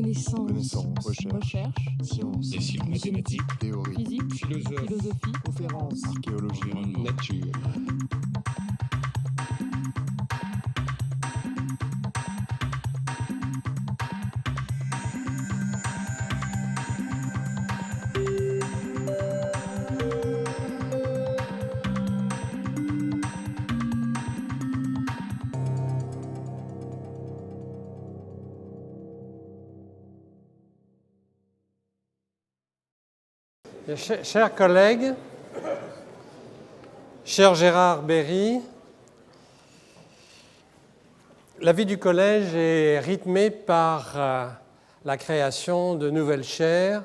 Connaissance, recherche, sciences, des sciences mathématiques, théorie, physique, philosophie, conférence, archéologie, nature. Chers collègues, cher Gérard Berry, la vie du collège est rythmée par la création de nouvelles chaires,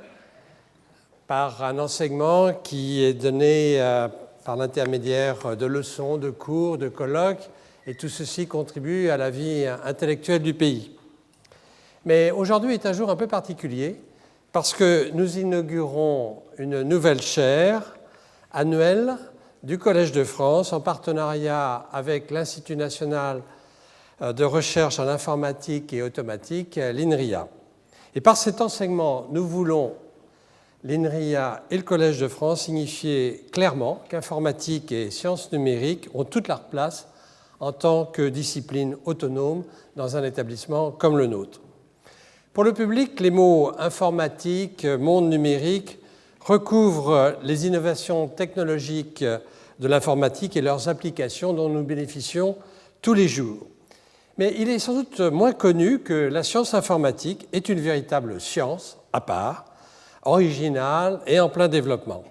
par un enseignement qui est donné par l'intermédiaire de leçons, de cours, de colloques, et tout ceci contribue à la vie intellectuelle du pays. Mais aujourd'hui est un jour un peu particulier, parce que nous inaugurons une nouvelle chaire annuelle du Collège de France en partenariat avec l'Institut national de recherche en informatique et automatique, l'INRIA. Et par cet enseignement, nous voulons, l'INRIA et le Collège de France, signifier clairement qu'informatique et sciences numériques ont toute leur place en tant que discipline autonome dans un établissement comme le nôtre. Pour le public, les mots informatique, monde numérique recouvrent les innovations technologiques de l'informatique et leurs applications dont nous bénéficions tous les jours. Mais il est sans doute moins connu que la science informatique est une véritable science à part, originale et en plein développement.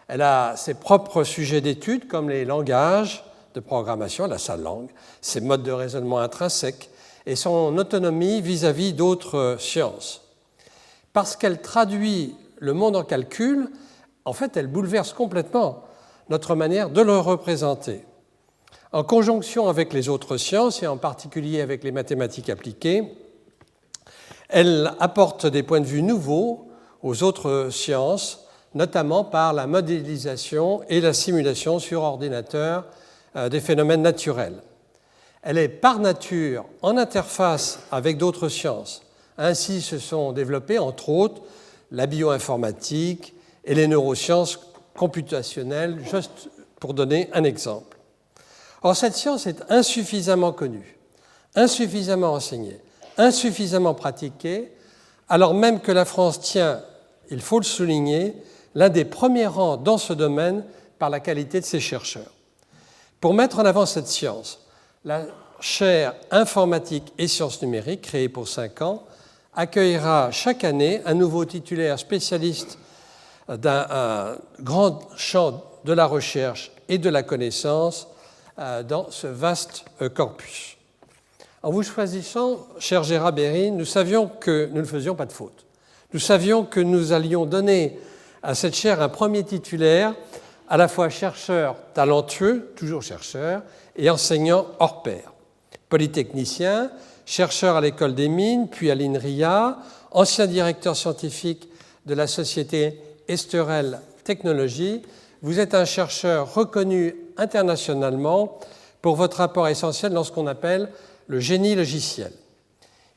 Elle a ses propres sujets d'étude comme les langages de programmation, la seule langue, ses modes de raisonnement intrinsèques, et son autonomie vis-à-vis d'autres sciences. Parce qu'elle traduit le monde en calcul, en fait, elle bouleverse complètement notre manière de le représenter. En conjonction avec les autres sciences, et en particulier avec les mathématiques appliquées, elle apporte des points de vue nouveaux aux autres sciences, notamment par la modélisation et la simulation sur ordinateur des phénomènes naturels. Elle est par nature en interface avec d'autres sciences. Ainsi se sont développées, entre autres, la bioinformatique et les neurosciences computationnelles, juste pour donner un exemple. Or, cette science est insuffisamment connue, insuffisamment enseignée, insuffisamment pratiquée, alors même que la France tient, il faut le souligner, l'un des premiers rangs dans ce domaine par la qualité de ses chercheurs. Pour mettre en avant cette science, la chaire informatique et sciences numériques, créée pour 5 ans, accueillera chaque année un nouveau titulaire spécialiste d'un grand champ de la recherche et de la connaissance dans ce vaste corpus. En vous choisissant, cher Gérard Berry, nous savions que nous ne faisions pas de faute. Nous savions que nous allions donner à cette chaire un premier titulaire, à la fois chercheur talentueux, toujours chercheur, et enseignant hors pair. Polytechnicien, chercheur à l'École des Mines, puis à l'INRIA, ancien directeur scientifique de la société Esterel Technologies, vous êtes un chercheur reconnu internationalement pour votre apport essentiel dans ce qu'on appelle le génie logiciel.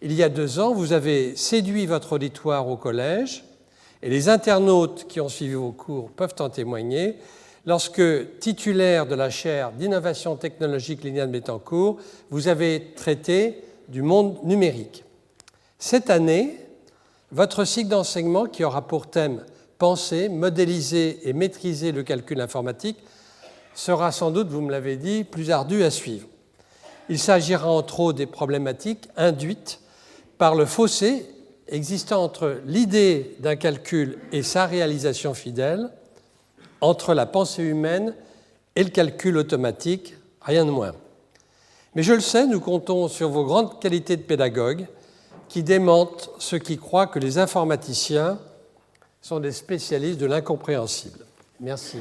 Il y a 2 ans, vous avez séduit votre auditoire au collège, et les internautes qui ont suivi vos cours peuvent en témoigner, lorsque, titulaire de la chaire d'innovation technologique Liliane Bettencourt, vous avez traité du monde numérique. Cette année, votre cycle d'enseignement, qui aura pour thème « Penser, modéliser et maîtriser le calcul informatique », sera sans doute, vous me l'avez dit, plus ardu à suivre. Il s'agira entre autres des problématiques induites par le fossé existant entre l'idée d'un calcul et sa réalisation fidèle, entre la pensée humaine et le calcul automatique, rien de moins. Mais je le sais, nous comptons sur vos grandes qualités de pédagogue qui démentent ceux qui croient que les informaticiens sont des spécialistes de l'incompréhensible. Merci.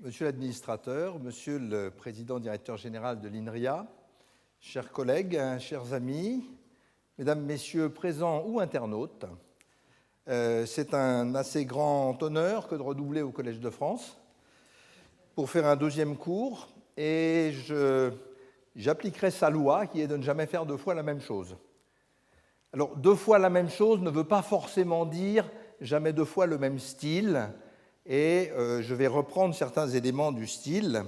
Monsieur l'administrateur, monsieur le président directeur général de l'INRIA, chers collègues, chers amis, mesdames, messieurs présents ou internautes, C'est un assez grand honneur que de redoubler au Collège de France pour faire un deuxième cours, et j'appliquerai sa loi qui est de ne jamais faire deux fois la même chose. Alors, deux fois la même chose ne veut pas forcément dire jamais deux fois le même style, et je vais reprendre certains éléments du style.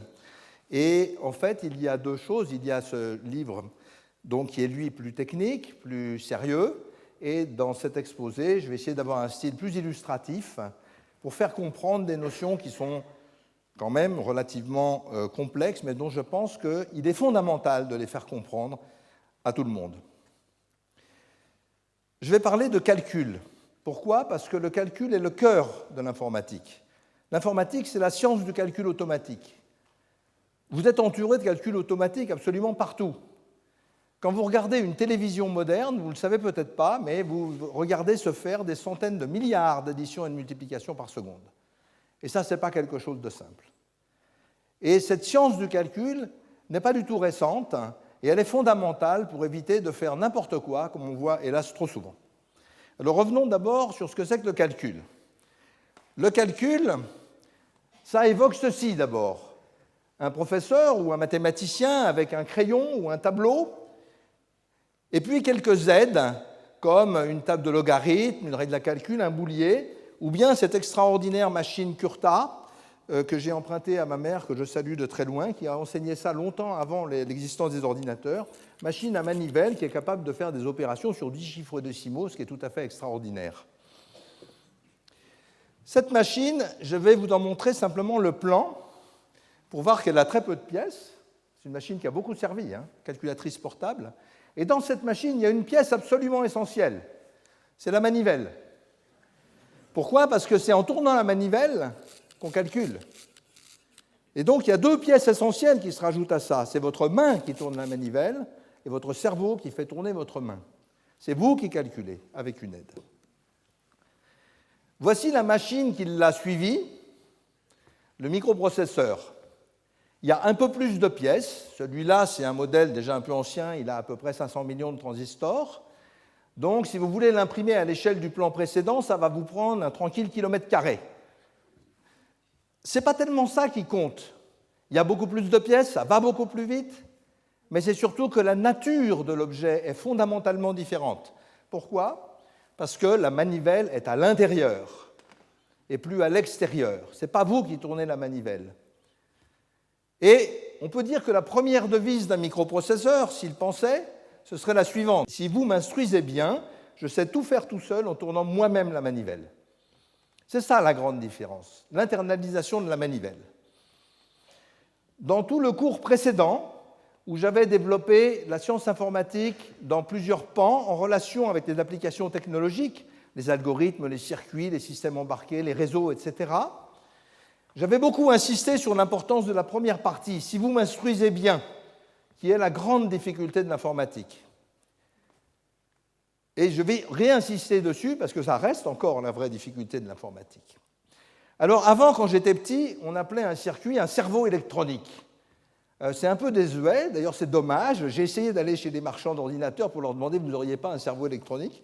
Et en fait, il y a deux choses. Il y a ce livre donc, qui est, lui, plus technique, plus sérieux, et dans cet exposé, je vais essayer d'avoir un style plus illustratif pour faire comprendre des notions qui sont quand même relativement complexes, mais dont je pense qu'il est fondamental de les faire comprendre à tout le monde. Je vais parler de calcul. Pourquoi ? Parce que le calcul est le cœur de l'informatique. L'informatique, c'est la science du calcul automatique. Vous êtes entouré de calculs automatiques absolument partout. Quand vous regardez une télévision moderne, vous ne le savez peut-être pas, mais vous regardez se faire des centaines de milliards d'additions et de multiplications par seconde. Et ça, ce n'est pas quelque chose de simple. Et cette science du calcul n'est pas du tout récente, et elle est fondamentale pour éviter de faire n'importe quoi, comme on voit hélas trop souvent. Alors revenons d'abord sur ce que c'est que le calcul. Le calcul, ça évoque ceci d'abord. Un professeur ou un mathématicien avec un crayon ou un tableau, et puis quelques aides, comme une table de logarithme, une règle à calcul, un boulier, ou bien cette extraordinaire machine Curta que j'ai empruntée à ma mère, que je salue de très loin, qui a enseigné ça longtemps avant l'existence des ordinateurs, machine à manivelle qui est capable de faire des opérations sur 10 chiffres décimaux, ce qui est tout à fait extraordinaire. Cette machine, je vais vous en montrer simplement le plan pour voir qu'elle a très peu de pièces. C'est une machine qui a beaucoup servi, calculatrice portable. Et dans cette machine, il y a une pièce absolument essentielle, c'est la manivelle. Pourquoi ? Parce que c'est en tournant la manivelle qu'on calcule. Et donc, il y a deux pièces essentielles qui se rajoutent à ça. C'est votre main qui tourne la manivelle et votre cerveau qui fait tourner votre main. C'est vous qui calculez avec une aide. Voici la machine qui l'a suivi, le microprocesseur. Il y a un peu plus de pièces. Celui-là, c'est un modèle déjà un peu ancien. Il a à peu près 500 millions de transistors. Donc, si vous voulez l'imprimer à l'échelle du plan précédent, ça va vous prendre un tranquille kilomètre carré. Ce n'est pas tellement ça qui compte. Il y a beaucoup plus de pièces, ça va beaucoup plus vite, mais c'est surtout que la nature de l'objet est fondamentalement différente. Pourquoi ? Parce que la manivelle est à l'intérieur et plus à l'extérieur. Ce n'est pas vous qui tournez la manivelle. Et on peut dire que la première devise d'un microprocesseur, s'il pensait, ce serait la suivante. Si vous m'instruisez bien, je sais tout faire tout seul en tournant moi-même la manivelle. C'est ça la grande différence, l'internalisation de la manivelle. Dans tout le cours précédent, où j'avais développé la science informatique dans plusieurs pans en relation avec les applications technologiques, les algorithmes, les circuits, les systèmes embarqués, les réseaux, etc., j'avais beaucoup insisté sur l'importance de la première partie, si vous m'instruisez bien, qui est la grande difficulté de l'informatique. Et je vais réinsister dessus parce que ça reste encore la vraie difficulté de l'informatique. Alors avant, quand j'étais petit, on appelait un circuit un cerveau électronique. C'est un peu désuet, d'ailleurs c'est dommage. J'ai essayé d'aller chez des marchands d'ordinateurs pour leur demander « vous n'auriez pas un cerveau électronique ?»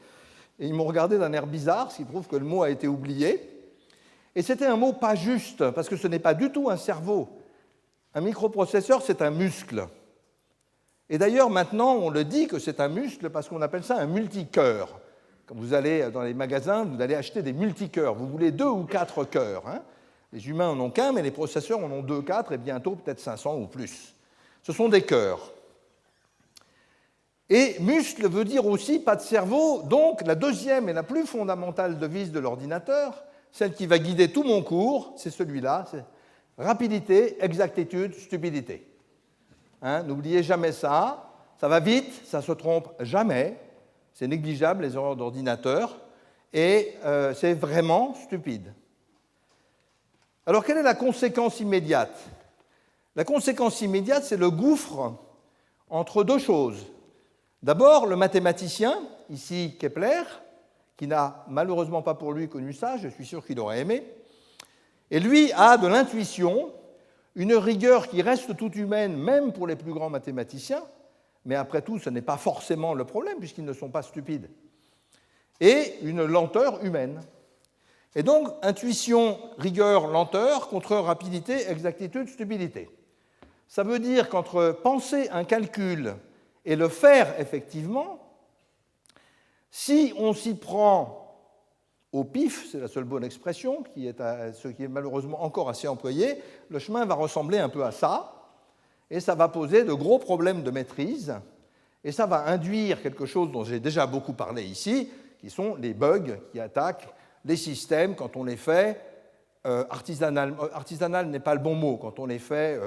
Et ils m'ont regardé d'un air bizarre, ce qui prouve que le mot a été oublié. Et c'était un mot pas juste, parce que ce n'est pas du tout un cerveau. Un microprocesseur, c'est un muscle. Et d'ailleurs, maintenant, on le dit que c'est un muscle parce qu'on appelle ça un multicœur. Quand vous allez dans les magasins, vous allez acheter des multicœurs. Vous voulez 2 ou 4 cœurs. Les humains n'en ont qu'un, mais les processeurs en ont 2, 4 et bientôt peut-être 500 ou plus. Ce sont des cœurs. Et muscle veut dire aussi pas de cerveau. Donc, la deuxième et la plus fondamentale devise de l'ordinateur, celle qui va guider tout mon cours, c'est celui-là, c'est rapidité, exactitude, stupidité. N'oubliez jamais ça, ça va vite, ça ne se trompe jamais, c'est négligeable les erreurs d'ordinateur, et c'est vraiment stupide. Alors quelle est la conséquence immédiate ? La conséquence immédiate, c'est le gouffre entre deux choses. D'abord, le mathématicien, ici Kepler, qui n'a malheureusement pas pour lui connu ça, je suis sûr qu'il aurait aimé, et lui a de l'intuition, une rigueur qui reste toute humaine, même pour les plus grands mathématiciens, mais après tout, ce n'est pas forcément le problème, puisqu'ils ne sont pas stupides, et une lenteur humaine. Et donc, intuition, rigueur, lenteur, contre rapidité, exactitude, stupidité. Ça veut dire qu'entre penser un calcul et le faire effectivement, si on s'y prend au pif, c'est la seule bonne expression, ce qui est malheureusement encore assez employé, le chemin va ressembler un peu à ça, et ça va poser de gros problèmes de maîtrise, et ça va induire quelque chose dont j'ai déjà beaucoup parlé ici, qui sont les bugs qui attaquent les systèmes quand on les fait artisanal n'est pas le bon mot, quand on les fait,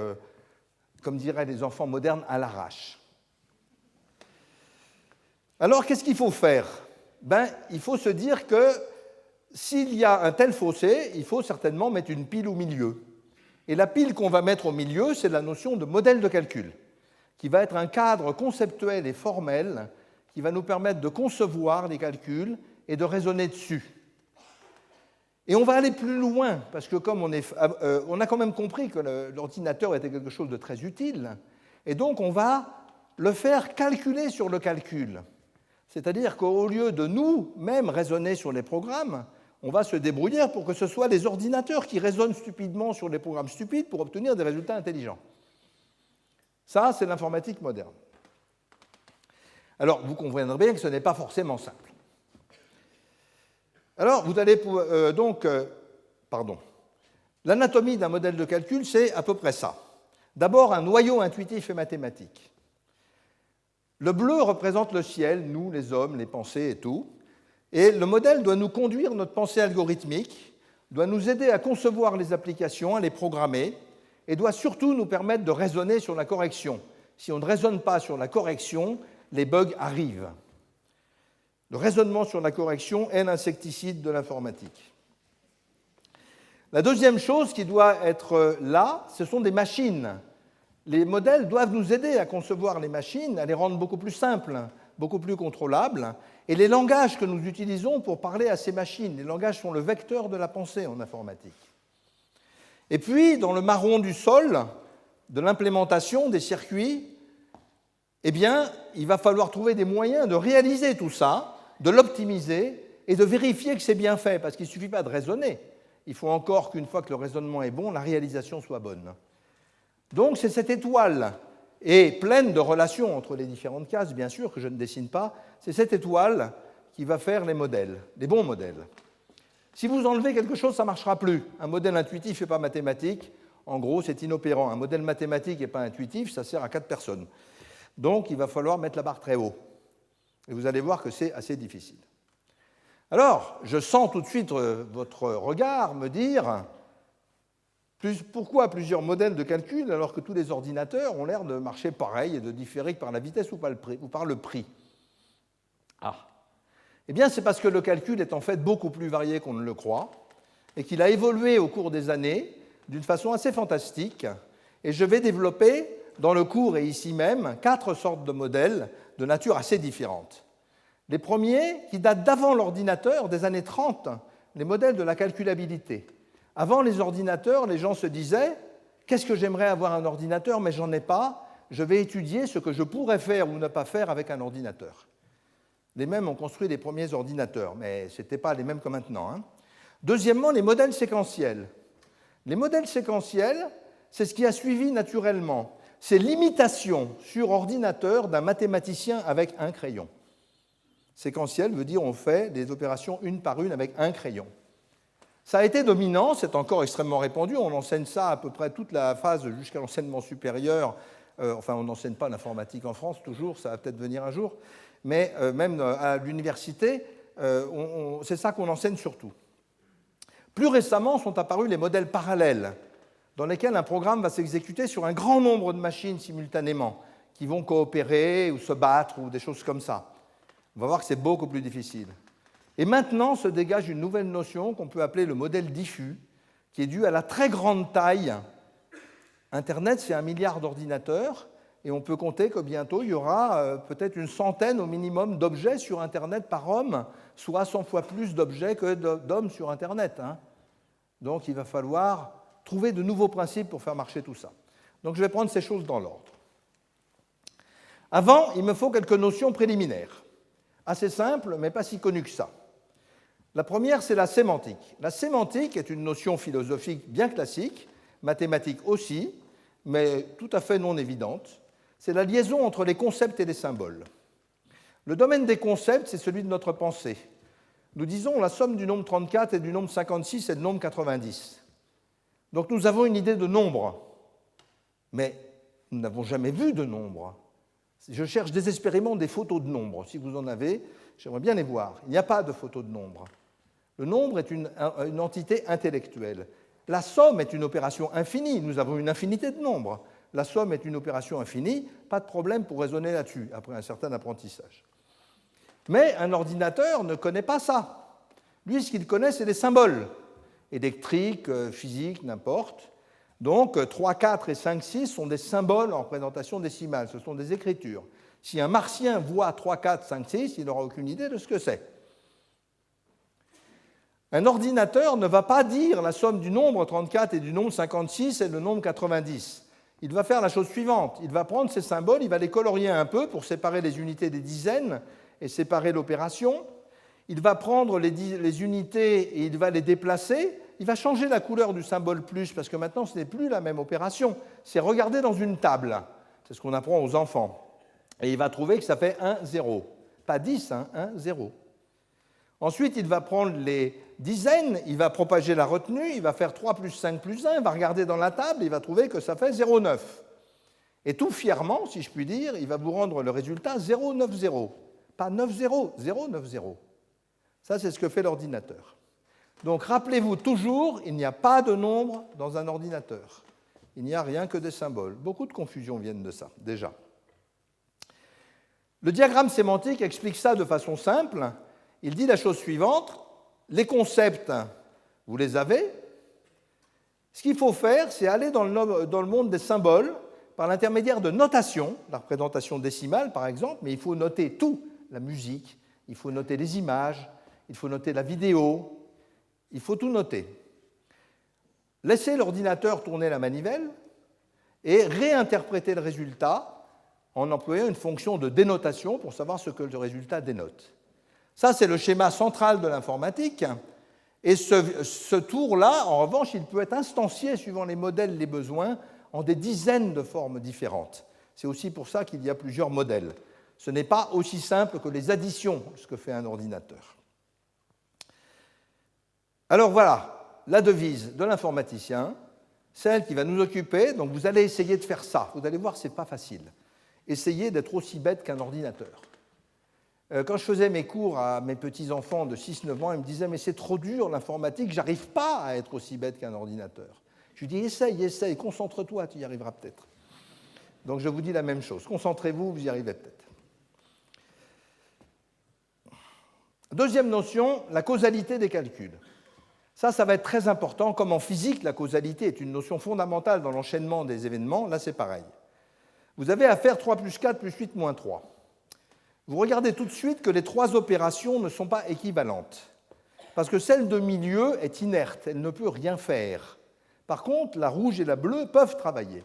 comme diraient les enfants modernes, à l'arrache. Alors, qu'est-ce qu'il faut faire? Il faut se dire que s'il y a un tel fossé, il faut certainement mettre une pile au milieu. Et la pile qu'on va mettre au milieu, c'est la notion de modèle de calcul, qui va être un cadre conceptuel et formel qui va nous permettre de concevoir les calculs et de raisonner dessus. Et on va aller plus loin, parce que comme on a quand même compris que l'ordinateur était quelque chose de très utile, et donc on va le faire calculer sur le calcul. C'est-à-dire qu'au lieu de nous-mêmes raisonner sur les programmes, on va se débrouiller pour que ce soit les ordinateurs qui raisonnent stupidement sur les programmes stupides pour obtenir des résultats intelligents. Ça, c'est l'informatique moderne. Alors, vous comprendrez bien que ce n'est pas forcément simple. Alors, vous allez l'anatomie d'un modèle de calcul, c'est à peu près ça. D'abord, un noyau intuitif et mathématique. Le bleu représente le ciel, nous, les hommes, les pensées et tout. Et le modèle doit nous conduire notre pensée algorithmique, doit nous aider à concevoir les applications, à les programmer, et doit surtout nous permettre de raisonner sur la correction. Si on ne raisonne pas sur la correction, les bugs arrivent. Le raisonnement sur la correction est l'insecticide de l'informatique. La deuxième chose qui doit être là, ce sont des machines. Les modèles doivent nous aider à concevoir les machines, à les rendre beaucoup plus simples, beaucoup plus contrôlables. Et les langages que nous utilisons pour parler à ces machines, les langages sont le vecteur de la pensée en informatique. Et puis, dans le marron du sol, de l'implémentation des circuits, eh bien, il va falloir trouver des moyens de réaliser tout ça, de l'optimiser et de vérifier que c'est bien fait, parce qu'il ne suffit pas de raisonner. Il faut encore qu'une fois que le raisonnement est bon, la réalisation soit bonne. Donc, c'est cette étoile, et pleine de relations entre les différentes cases, bien sûr, que je ne dessine pas, c'est cette étoile qui va faire les modèles, les bons modèles. Si vous enlevez quelque chose, ça ne marchera plus. Un modèle intuitif et pas mathématique, en gros, c'est inopérant. Un modèle mathématique et pas intuitif, ça sert à 4 personnes. Donc, il va falloir mettre la barre très haut. Et vous allez voir que c'est assez difficile. Alors, je sens tout de suite votre regard me dire pourquoi plusieurs modèles de calcul alors que tous les ordinateurs ont l'air de marcher pareil et de différer que par la vitesse ou par le prix. Ah. Eh bien, c'est parce que le calcul est en fait beaucoup plus varié qu'on ne le croit et qu'il a évolué au cours des années d'une façon assez fantastique. Et je vais développer dans le cours et ici même 4 sortes de modèles de nature assez différente. Les premiers, qui datent d'avant l'ordinateur, des années 30, les modèles de la calculabilité. Avant les ordinateurs, les gens se disaient « Qu'est-ce que j'aimerais avoir un ordinateur, mais j'en ai pas, je vais étudier ce que je pourrais faire ou ne pas faire avec un ordinateur. » Les mêmes ont construit les premiers ordinateurs, mais ce n'était pas les mêmes que maintenant. Hein. Deuxièmement, les modèles séquentiels. Les modèles séquentiels, c'est ce qui a suivi naturellement. C'est l'imitation sur ordinateur d'un mathématicien avec un crayon. Séquentiel veut dire on fait des opérations une par une avec un crayon. Ça a été dominant, c'est encore extrêmement répandu, on enseigne ça à peu près toute la phase jusqu'à l'enseignement supérieur. Enfin, on n'enseigne pas l'informatique en France toujours, ça va peut-être venir un jour, mais même à l'université, c'est ça qu'on enseigne surtout. Plus récemment sont apparus les modèles parallèles, dans lesquels un programme va s'exécuter sur un grand nombre de machines simultanément, qui vont coopérer ou se battre ou des choses comme ça. On va voir que c'est beaucoup plus difficile. Et maintenant se dégage une nouvelle notion qu'on peut appeler le modèle diffus, qui est dû à la très grande taille. Internet, c'est 1 milliard d'ordinateurs, et on peut compter que bientôt, il y aura peut-être une centaine au minimum d'objets sur Internet par homme, soit 100 fois plus d'objets que d'hommes sur Internet. Hein. Donc il va falloir trouver de nouveaux principes pour faire marcher tout ça. Donc je vais prendre ces choses dans l'ordre. Avant, il me faut quelques notions préliminaires. Assez simples, mais pas si connues que ça. La première, c'est la sémantique. La sémantique est une notion philosophique bien classique, mathématique aussi, mais tout à fait non évidente. C'est la liaison entre les concepts et les symboles. Le domaine des concepts, c'est celui de notre pensée. Nous disons la somme du nombre 34 et du nombre 56 et du nombre 90. Donc nous avons une idée de nombre, mais nous n'avons jamais vu de nombre. Je cherche désespérément des photos de nombres. Si vous en avez, j'aimerais bien les voir. Il n'y a pas de photos de nombres. Le nombre est une entité intellectuelle. La somme est une opération infinie. Nous avons une infinité de nombres. La somme est une opération infinie. Pas de problème pour raisonner là-dessus, après un certain apprentissage. Mais un ordinateur ne connaît pas ça. Lui, ce qu'il connaît, c'est des symboles. Électriques, physiques, n'importe. Donc, 3, 4 et 5, 6 sont des symboles en représentation décimale. Ce sont des écritures. Si un martien voit 3, 4, 5, 6, il n'aura aucune idée de ce que c'est. Un ordinateur ne va pas dire la somme du nombre 34 et du nombre 56 et le nombre 90. Il va faire la chose suivante. Il va prendre ces symboles, il va les colorier un peu pour séparer les unités des dizaines et séparer l'opération. Il va prendre les unités et il va les déplacer. Il va changer la couleur du symbole plus, parce que maintenant, ce n'est plus la même opération. C'est regarder dans une table. C'est ce qu'on apprend aux enfants. Et il va trouver que ça fait 1, 0. Pas 10, 1, 0. Ensuite, il va prendre les dizaines, il va propager la retenue, il va faire 3 plus 5 plus 1, il va regarder dans la table, il va trouver que ça fait 0,9. Et tout fièrement, si je puis dire, il va vous rendre le résultat 0,90. Pas 9,0, 0,90. Ça, c'est ce que fait l'ordinateur. Donc, rappelez-vous toujours, il n'y a pas de nombre dans un ordinateur. Il n'y a rien que des symboles. Beaucoup de confusions viennent de ça, déjà. Le diagramme sémantique explique ça de façon simple. Il dit la chose suivante, les concepts, vous les avez. Ce qu'il faut faire, c'est aller dans le monde des symboles par l'intermédiaire de notation, la représentation décimale par exemple, mais il faut noter tout, la musique, il faut noter les images, il faut noter la vidéo, il faut tout noter. Laissez l'ordinateur tourner la manivelle et réinterpréter le résultat en employant une fonction de dénotation pour savoir ce que le résultat dénote. Ça, c'est le schéma central de l'informatique. Et ce tour-là, en revanche, il peut être instancié suivant les modèles, les besoins, en des dizaines de formes différentes. C'est aussi pour ça qu'il y a plusieurs modèles. Ce n'est pas aussi simple que les additions, ce que fait un ordinateur. Alors voilà, la devise de l'informaticien, celle qui va nous occuper. Donc vous allez essayer de faire ça. Vous allez voir, ce n'est pas facile. Essayez d'être aussi bête qu'un ordinateur. Quand je faisais mes cours à mes petits-enfants de 6-9 ans, ils me disaient « Mais c'est trop dur l'informatique, j'arrive pas à être aussi bête qu'un ordinateur. » Je lui dis « Essaye, concentre-toi, tu y arriveras peut-être. » Donc je vous dis la même chose. Concentrez-vous, vous y arrivez peut-être. Deuxième notion, la causalité des calculs. Ça va être très important. Comme en physique, la causalité est une notion fondamentale dans l'enchaînement des événements. Là, c'est pareil. Vous avez à faire 3 plus 4 plus 8 moins 3. Vous regardez tout de suite que les trois opérations ne sont pas équivalentes, parce que celle de milieu est inerte, elle ne peut rien faire. Par contre, la rouge et la bleue peuvent travailler.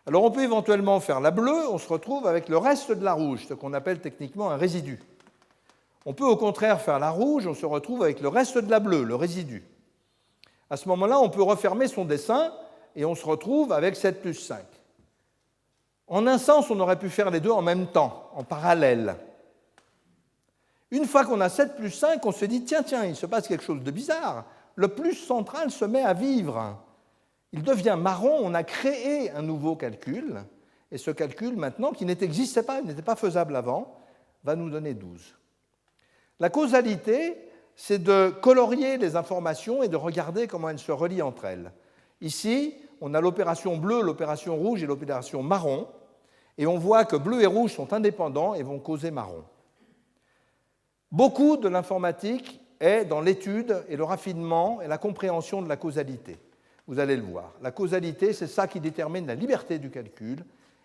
Alors on peut éventuellement faire la bleue, on se retrouve avec le reste de la rouge, ce qu'on appelle techniquement un résidu. On peut au contraire faire la rouge, on se retrouve avec le reste de la bleue, le résidu. À ce moment-là, on peut refermer son dessin et on se retrouve avec 7 plus 5. En un sens, on aurait pu faire les deux en même temps, en parallèle. Une fois qu'on a 7 plus 5, on se dit, tiens, il se passe quelque chose de bizarre. Le plus central se met à vivre. Il devient marron, on a créé un nouveau calcul, et ce calcul, maintenant, qui n'existait pas, il n'était pas faisable avant, va nous donner 12. La causalité, c'est de colorier les informations et de regarder comment elles se relient entre elles. Ici, on a l'opération bleue, l'opération rouge et l'opération marron, et on voit que bleu et rouge sont indépendants et vont causer marron. Beaucoup de l'informatique est dans l'étude et le raffinement et la compréhension de la causalité. Vous allez le voir. La causalité, c'est ça qui détermine la liberté du calcul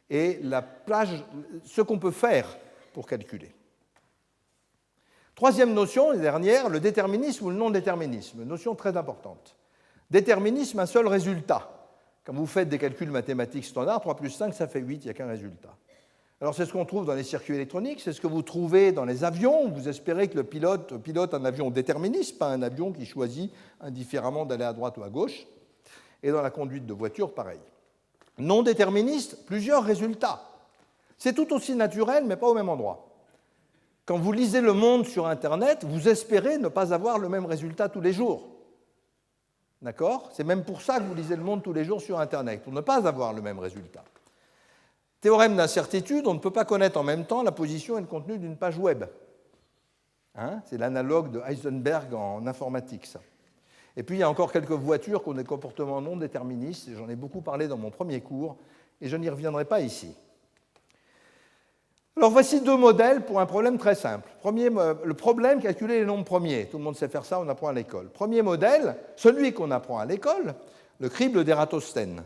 et ce qu'on peut faire pour calculer. Troisième notion, la dernière, le déterminisme ou le non-déterminisme. Notion très importante. Déterminisme, un seul résultat. Quand vous faites des calculs mathématiques standards, 3 plus 5, ça fait 8, il n'y a qu'un résultat. Alors c'est ce qu'on trouve dans les circuits électroniques, c'est ce que vous trouvez dans les avions. Vous espérez que le pilote un avion déterministe, pas un avion qui choisit indifféremment d'aller à droite ou à gauche. Et dans la conduite de voiture, pareil. Non déterministe, plusieurs résultats. C'est tout aussi naturel, mais pas au même endroit. Quand vous lisez Le Monde sur Internet, vous espérez ne pas avoir le même résultat tous les jours. D'accord ? C'est même pour ça que vous lisez Le Monde tous les jours sur Internet, pour ne pas avoir le même résultat. Théorème d'incertitude, on ne peut pas connaître en même temps la position et le contenu d'une page web. Hein ? C'est l'analogue de Heisenberg en informatique, ça. Et puis, il y a encore quelques voitures qui ont des comportements non déterministes, et j'en ai beaucoup parlé dans mon premier cours, et je n'y reviendrai pas ici. Alors, voici deux modèles pour un problème très simple. Le problème, calculer les nombres premiers. Tout le monde sait faire ça, on apprend à l'école. Premier modèle, celui qu'on apprend à l'école, le crible d'Ératosthène.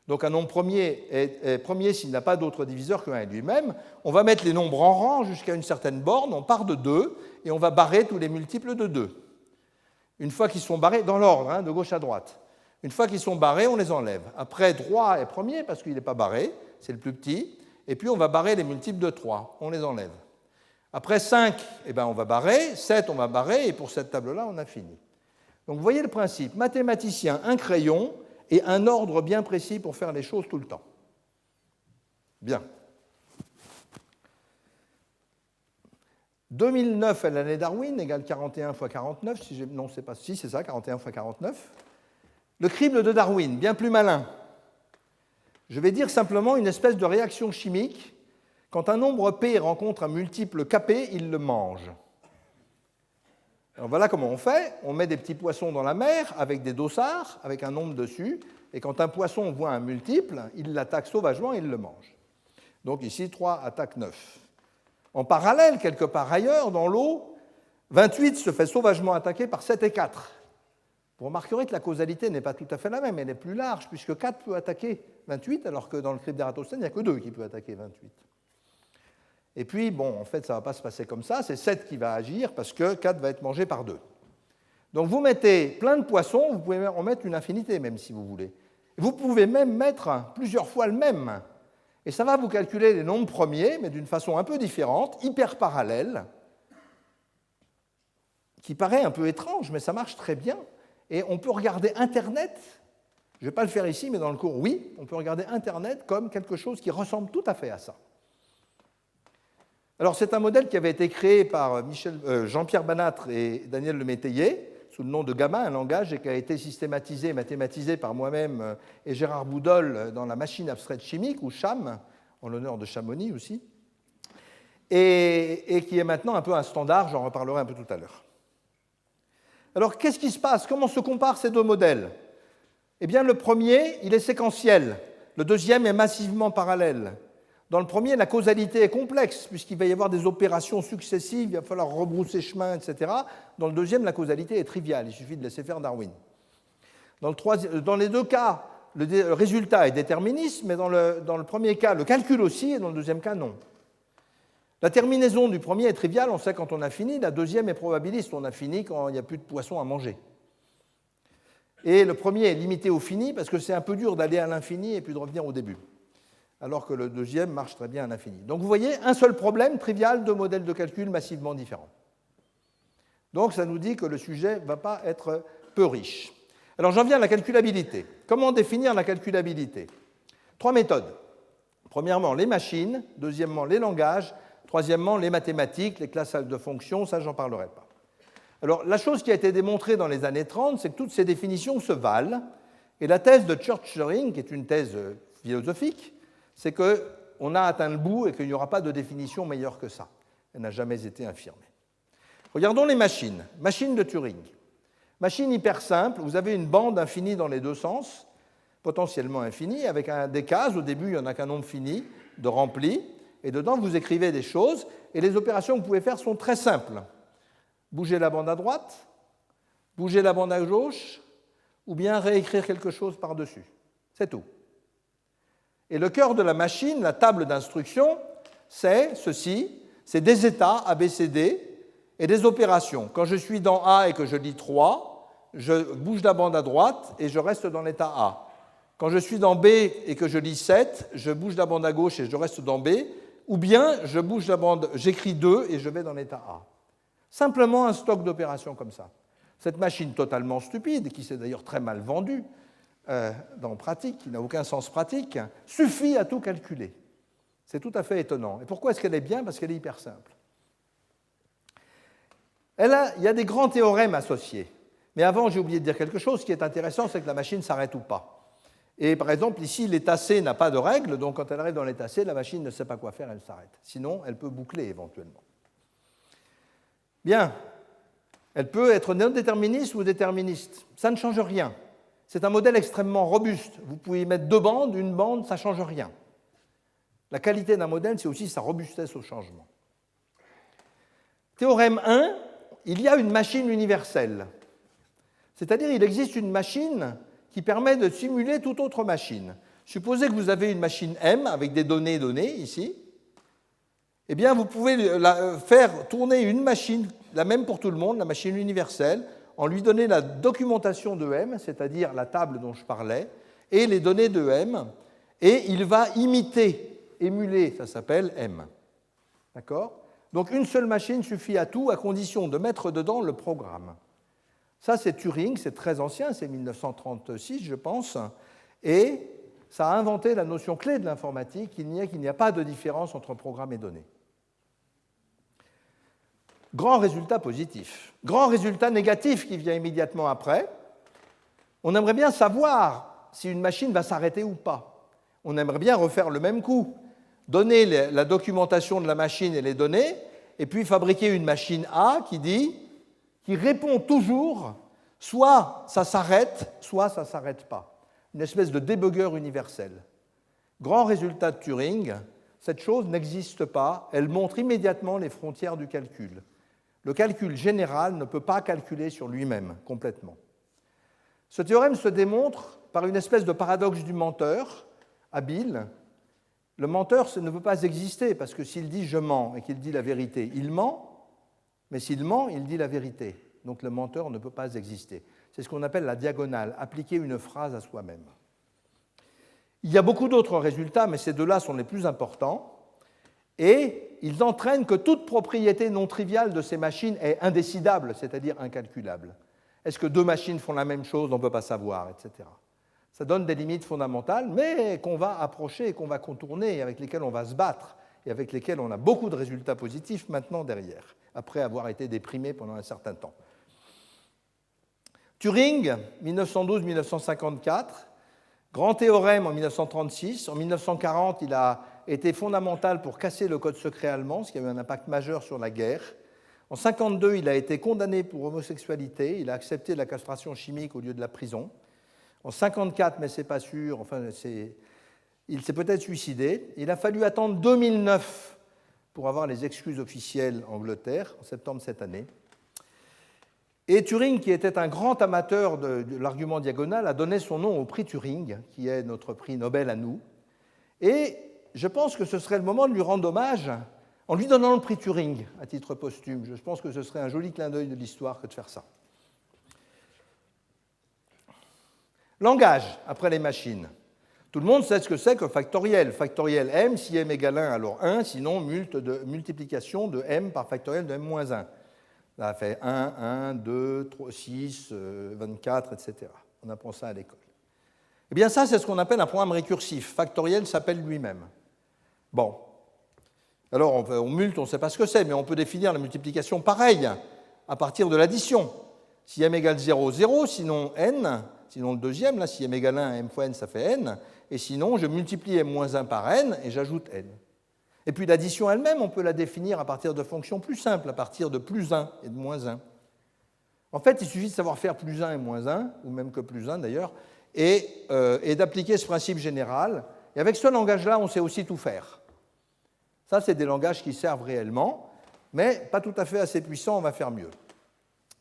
Donc, un nombre premier est premier s'il n'a pas d'autre diviseur que 1 lui-même. On va mettre les nombres en rang jusqu'à une certaine borne, on part de 2, et on va barrer tous les multiples de 2. Une fois qu'ils sont barrés, dans l'ordre, de gauche à droite. Une fois qu'ils sont barrés, on les enlève. Après, 3 est premier parce qu'il n'est pas barré, c'est le plus petit. Et puis, on va barrer les multiples de 3, on les enlève. Après 5, on va barrer, 7, on va barrer, et pour cette table-là, on a fini. Donc, vous voyez le principe. Mathématicien, un crayon et un ordre bien précis pour faire les choses tout le temps. Bien. 2009 est l'année Darwin, égale 41 fois 49, non, c'est pas si, c'est ça, 41 fois 49. Le crible de Darwin, bien plus malin. Je vais dire simplement une espèce de réaction chimique. Quand un nombre P rencontre un multiple Kp, il le mange. Alors voilà comment on fait. On met des petits poissons dans la mer avec des dossards, avec un nombre dessus, et quand un poisson voit un multiple, il l'attaque sauvagement et il le mange. Donc ici, 3 attaque 9. En parallèle, quelque part ailleurs, dans l'eau, 28 se fait sauvagement attaquer par 7 et 4. Vous remarquerez que la causalité n'est pas tout à fait la même, elle est plus large, puisque 4 peut attaquer 28, alors que dans le crible d'Ératosthène, il n'y a que 2 qui peuvent attaquer 28. Et puis, bon, en fait, ça ne va pas se passer comme ça, c'est 7 qui va agir, parce que 4 va être mangé par 2. Donc vous mettez plein de poissons, vous pouvez en mettre une infinité, même si vous voulez. Vous pouvez même mettre plusieurs fois le même. Et ça va vous calculer les nombres premiers, mais d'une façon un peu différente, hyper parallèle, qui paraît un peu étrange, mais ça marche très bien. Et on peut regarder Internet, je ne vais pas le faire ici, mais dans le cours, oui, on peut regarder Internet comme quelque chose qui ressemble tout à fait à ça. Alors c'est un modèle qui avait été créé par Jean-Pierre Banâtre et Daniel Lemétayer, sous le nom de Gamma, un langage, et qui a été systématisé et mathématisé par moi-même et Gérard Boudol dans la machine abstraite chimique, ou CHAM, en l'honneur de Chamonix aussi, et qui est maintenant un peu un standard, j'en reparlerai un peu tout à l'heure. Alors, qu'est-ce qui se passe? Comment se comparent ces deux modèles? Eh bien, le premier, il est séquentiel. Le deuxième est massivement parallèle. Dans le premier, la causalité est complexe, puisqu'il va y avoir des opérations successives, il va falloir rebrousser chemin, etc. Dans le deuxième, la causalité est triviale, il suffit de laisser faire Darwin. Dans les deux cas, le résultat est déterministe, mais dans le premier cas, le calcul aussi, et dans le deuxième cas, non. La terminaison du premier est triviale, on sait quand on a fini. La deuxième est probabiliste, on a fini quand il n'y a plus de poissons à manger. Et le premier est limité au fini, parce que c'est un peu dur d'aller à l'infini et puis de revenir au début, alors que le deuxième marche très bien à l'infini. Donc vous voyez, un seul problème trivial, deux modèles de calcul massivement différents. Donc ça nous dit que le sujet ne va pas être peu riche. Alors j'en viens à la calculabilité. Comment définir la calculabilité? 3 méthodes. Premièrement, les machines. Deuxièmement, les langages. Troisièmement, les mathématiques, les classes de fonctions, ça, j'en parlerai pas. Alors, la chose qui a été démontrée dans les années 30, c'est que toutes ces définitions se valent. Et la thèse de Church-Turing, qui est une thèse philosophique, c'est qu'on a atteint le bout et qu'il n'y aura pas de définition meilleure que ça. Elle n'a jamais été infirmée. Regardons les machines. Machine de Turing. Machine hyper simple, vous avez une bande infinie dans les deux sens, potentiellement infinie, avec des cases. Au début, il n'y en a qu'un nombre fini de remplis. Et dedans, vous écrivez des choses, et les opérations que vous pouvez faire sont très simples. Bouger la bande à droite, bouger la bande à gauche, ou bien réécrire quelque chose par-dessus. C'est tout. Et le cœur de la machine, la table d'instruction, c'est ceci, c'est des états ABCD et des opérations. Quand je suis dans A et que je lis 3, je bouge la bande à droite et je reste dans l'état A. Quand je suis dans B et que je lis 7, je bouge la bande à gauche et je reste dans B. ou bien je bouge la bande, j'écris 2 et je vais dans l'état A. Simplement un stock d'opérations comme ça. Cette machine totalement stupide, qui s'est d'ailleurs très mal vendue dans pratique, qui n'a aucun sens pratique, suffit à tout calculer. C'est tout à fait étonnant. Et pourquoi est-ce qu'elle est bien? Parce qu'elle est hyper simple. Il y a des grands théorèmes associés. Mais avant, j'ai oublié de dire quelque chose. Ce qui est intéressant, c'est que la machine s'arrête ou pas. Et par exemple, ici, l'état C n'a pas de règle, donc quand elle arrive dans l'état C, la machine ne sait pas quoi faire, elle s'arrête. Sinon, elle peut boucler éventuellement. Bien, elle peut être non déterministe ou déterministe. Ça ne change rien. C'est un modèle extrêmement robuste. Vous pouvez y mettre 2 bandes, une bande, ça ne change rien. La qualité d'un modèle, c'est aussi sa robustesse au changement. Théorème 1, il y a une machine universelle. C'est-à-dire il existe une machine qui permet de simuler toute autre machine. Supposez que vous avez une machine M avec des données ici. Eh bien, vous pouvez faire tourner une machine, la même pour tout le monde, la machine universelle, en lui donnant la documentation de M, c'est-à-dire la table dont je parlais, et les données de M, et il va émuler, ça s'appelle M. D'accord? Donc une seule machine suffit à tout, à condition de mettre dedans le programme. Ça, c'est Turing, c'est très ancien, c'est 1936, je pense, et ça a inventé la notion clé de l'informatique, qu'il n'y a pas de différence entre programme et données. Grand résultat positif. Grand résultat négatif qui vient immédiatement après. On aimerait bien savoir si une machine va s'arrêter ou pas. On aimerait bien refaire le même coup. Donner la documentation de la machine et les données, et puis fabriquer une machine A qui répond toujours, soit ça s'arrête, soit ça ne s'arrête pas. Une espèce de débugger universel. Grand résultat de Turing, cette chose n'existe pas, elle montre immédiatement les frontières du calcul. Le calcul général ne peut pas calculer sur lui-même complètement. Ce théorème se démontre par une espèce de paradoxe du menteur habile. Le menteur ne peut pas exister parce que s'il dit « je mens » et qu'il dit la vérité, il ment, mais s'il ment, il dit la vérité. Donc le menteur ne peut pas exister. C'est ce qu'on appelle la diagonale, appliquer une phrase à soi-même. Il y a beaucoup d'autres résultats, mais ces deux-là sont les plus importants, et ils entraînent que toute propriété non triviale de ces machines est indécidable, c'est-à-dire incalculable. Est-ce que 2 machines font la même chose? On ne peut pas savoir, etc. Ça donne des limites fondamentales, mais qu'on va approcher et qu'on va contourner, et avec lesquelles on va se battre, et avec lesquelles on a beaucoup de résultats positifs maintenant derrière, après avoir été déprimé pendant un certain temps. Turing, 1912-1954, grand théorème en 1936. En 1940, il a été fondamental pour casser le code secret allemand, ce qui a eu un impact majeur sur la guerre. En 1952, il a été condamné pour homosexualité. Il a accepté la castration chimique au lieu de la prison. En 1954, mais ce n'est pas sûr, il s'est peut-être suicidé. Il a fallu attendre 2009 pour avoir les excuses officielles en Angleterre, en septembre cette année. Et Turing, qui était un grand amateur de l'argument diagonal, a donné son nom au prix Turing, qui est notre prix Nobel à nous. Et je pense que ce serait le moment de lui rendre hommage en lui donnant le prix Turing à titre posthume. Je pense que ce serait un joli clin d'œil de l'histoire que de faire ça. Langage, après les machines. Tout le monde sait ce que c'est que factoriel. Factoriel m, si m égale 1, alors 1, sinon multiplication de m par factoriel de m-1. Ça fait 1, 1, 2, 3, 6, 24, etc. On apprend ça à l'école. Eh bien ça, c'est ce qu'on appelle un programme récursif. Factoriel s'appelle lui-même. Bon. Alors on multe, on ne sait pas ce que c'est, mais on peut définir la multiplication pareille à partir de l'addition. Si m égale 0, 0, sinon n, sinon le deuxième, là, si m égale 1, m fois n, ça fait n, et sinon je multiplie m-1 par n et j'ajoute n. Et puis l'addition elle-même, on peut la définir à partir de fonctions plus simples, à partir de plus 1 et de moins 1. En fait, il suffit de savoir faire plus 1 et moins 1, ou même que plus 1 d'ailleurs, et d'appliquer ce principe général. Et avec ce langage-là, on sait aussi tout faire. Ça, c'est des langages qui servent réellement, mais pas tout à fait assez puissants, on va faire mieux.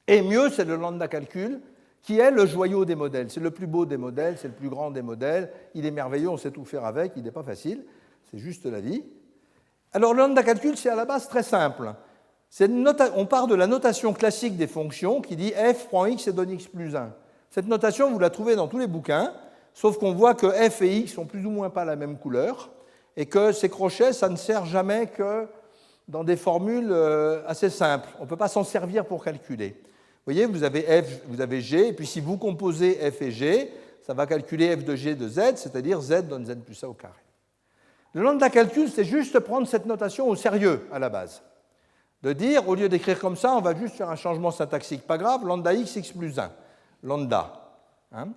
Et mieux, c'est le lambda calcul, qui est le joyau des modèles. C'est le plus beau des modèles, c'est le plus grand des modèles. Il est merveilleux, on sait tout faire avec, il n'est pas facile, c'est juste la vie. Alors, le lambda calcul, c'est à la base très simple. On part de la notation classique des fonctions qui dit f prend x et donne x plus 1. Cette notation, vous la trouvez dans tous les bouquins, sauf qu'on voit que f et x sont plus ou moins pas la même couleur. et que ces crochets, ça ne sert jamais que dans des formules assez simples. On ne peut pas s'en servir pour calculer. Vous voyez, vous avez f, vous avez g, et puis si vous composez f et g, ça va calculer f de g de z, c'est-à-dire z donne z plus a au carré. Le lambda calcul, c'est juste prendre cette notation au sérieux à la base. De dire, au lieu d'écrire comme ça, on va juste faire un changement syntaxique, pas grave, lambda x plus 1, lambda. Hein.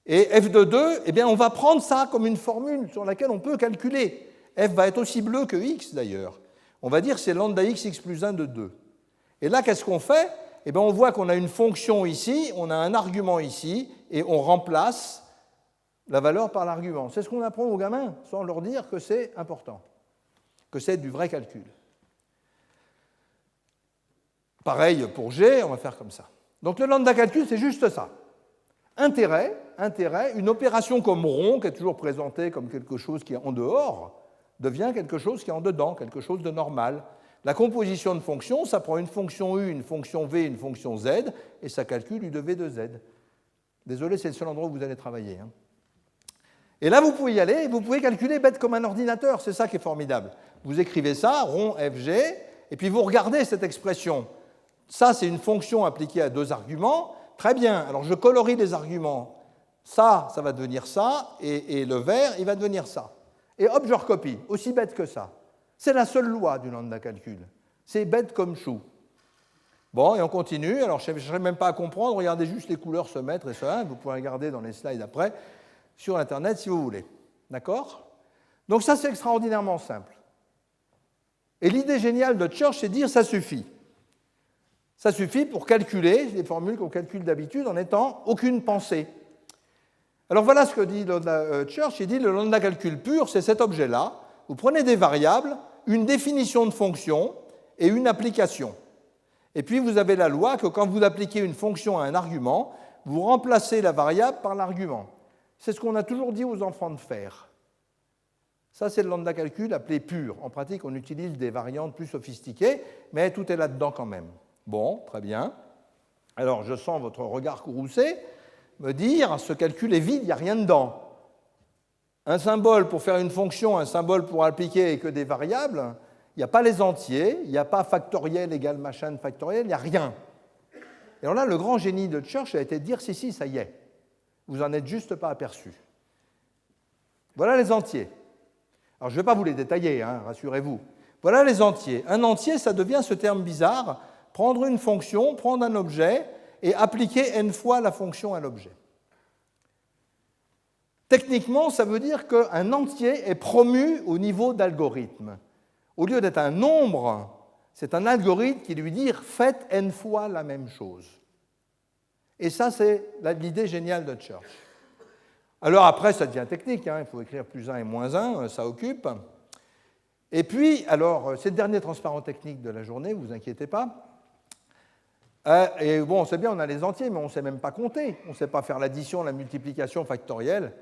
Et f de 2, eh bien, on va prendre ça comme une formule sur laquelle on peut calculer. F va être aussi bleu que x d'ailleurs. On va dire c'est lambda x plus 1 de 2. Et là, qu'est-ce qu'on fait? Eh bien, on voit qu'on a une fonction ici, on a un argument ici, et on remplace la valeur par l'argument. C'est ce qu'on apprend aux gamins, sans leur dire que c'est important, que c'est du vrai calcul. Pareil pour G, on va faire comme ça. Donc le lambda calcul, c'est juste ça. Intérêt, une opération comme rond, qui est toujours présentée comme quelque chose qui est en dehors, devient quelque chose qui est en dedans, quelque chose de normal. La composition de fonctions, ça prend une fonction U, une fonction V, une fonction Z, et ça calcule U de V de Z. Désolé, c'est le seul endroit où vous allez travailler. Hein. Et là, vous pouvez y aller, et vous pouvez calculer bête comme un ordinateur, c'est ça qui est formidable. Vous écrivez ça, rond FG, et puis vous regardez cette expression. Ça, c'est une fonction appliquée à deux arguments. Très bien, alors je colorie les arguments. Ça va devenir ça, et le vert, il va devenir ça. Et hop, je recopie, aussi bête que ça. C'est la seule loi du lambda calcul. C'est bête comme chou. Bon, et on continue. Alors, je ne chercherai même pas à comprendre. Regardez juste les couleurs se mettre et ça. Vous pourrez regarder dans les slides après sur Internet si vous voulez. D'accord? Donc ça, c'est extraordinairement simple. Et l'idée géniale de Church, c'est de dire ça suffit. Ça suffit pour calculer les formules qu'on calcule d'habitude en n'étant aucune pensée. Alors voilà ce que dit Church. Il dit le lambda calcul pur, c'est cet objet-là. Vous prenez des variables, une définition de fonction et une application. Et puis vous avez la loi que quand vous appliquez une fonction à un argument, vous remplacez la variable par l'argument. C'est ce qu'on a toujours dit aux enfants de faire. Ça, c'est le lambda calcul appelé pur. En pratique, on utilise des variantes plus sophistiquées, mais tout est là-dedans quand même. Bon, très bien. Alors, je sens votre regard courroucé me dire ce calcul est vide, il n'y a rien dedans. Un symbole pour faire une fonction, un symbole pour appliquer et que des variables, il n'y a pas les entiers, il n'y a pas factoriel égale machin factoriel, il n'y a rien. Et alors là, le grand génie de Church a été de dire si, ça y est, vous n'en êtes juste pas aperçu. Voilà les entiers. Alors je ne vais pas vous les détailler, hein, rassurez-vous. Voilà les entiers. Un entier, ça devient ce terme bizarre, prendre une fonction, prendre un objet et appliquer n fois la fonction à l'objet. Techniquement, ça veut dire qu'un entier est promu au niveau d'algorithme. Au lieu d'être un nombre, c'est un algorithme qui lui dit « faites n fois la même chose ». Et ça, c'est l'idée géniale de Church. Alors après, ça devient technique, hein, il faut écrire plus 1 et moins 1, ça occupe. Et puis, alors, c'est le dernier transparent technique de la journée, ne vous inquiétez pas. Et bon, c'est bien, on a les entiers, mais on ne sait même pas compter. On ne sait pas faire l'addition, la multiplication factorielle.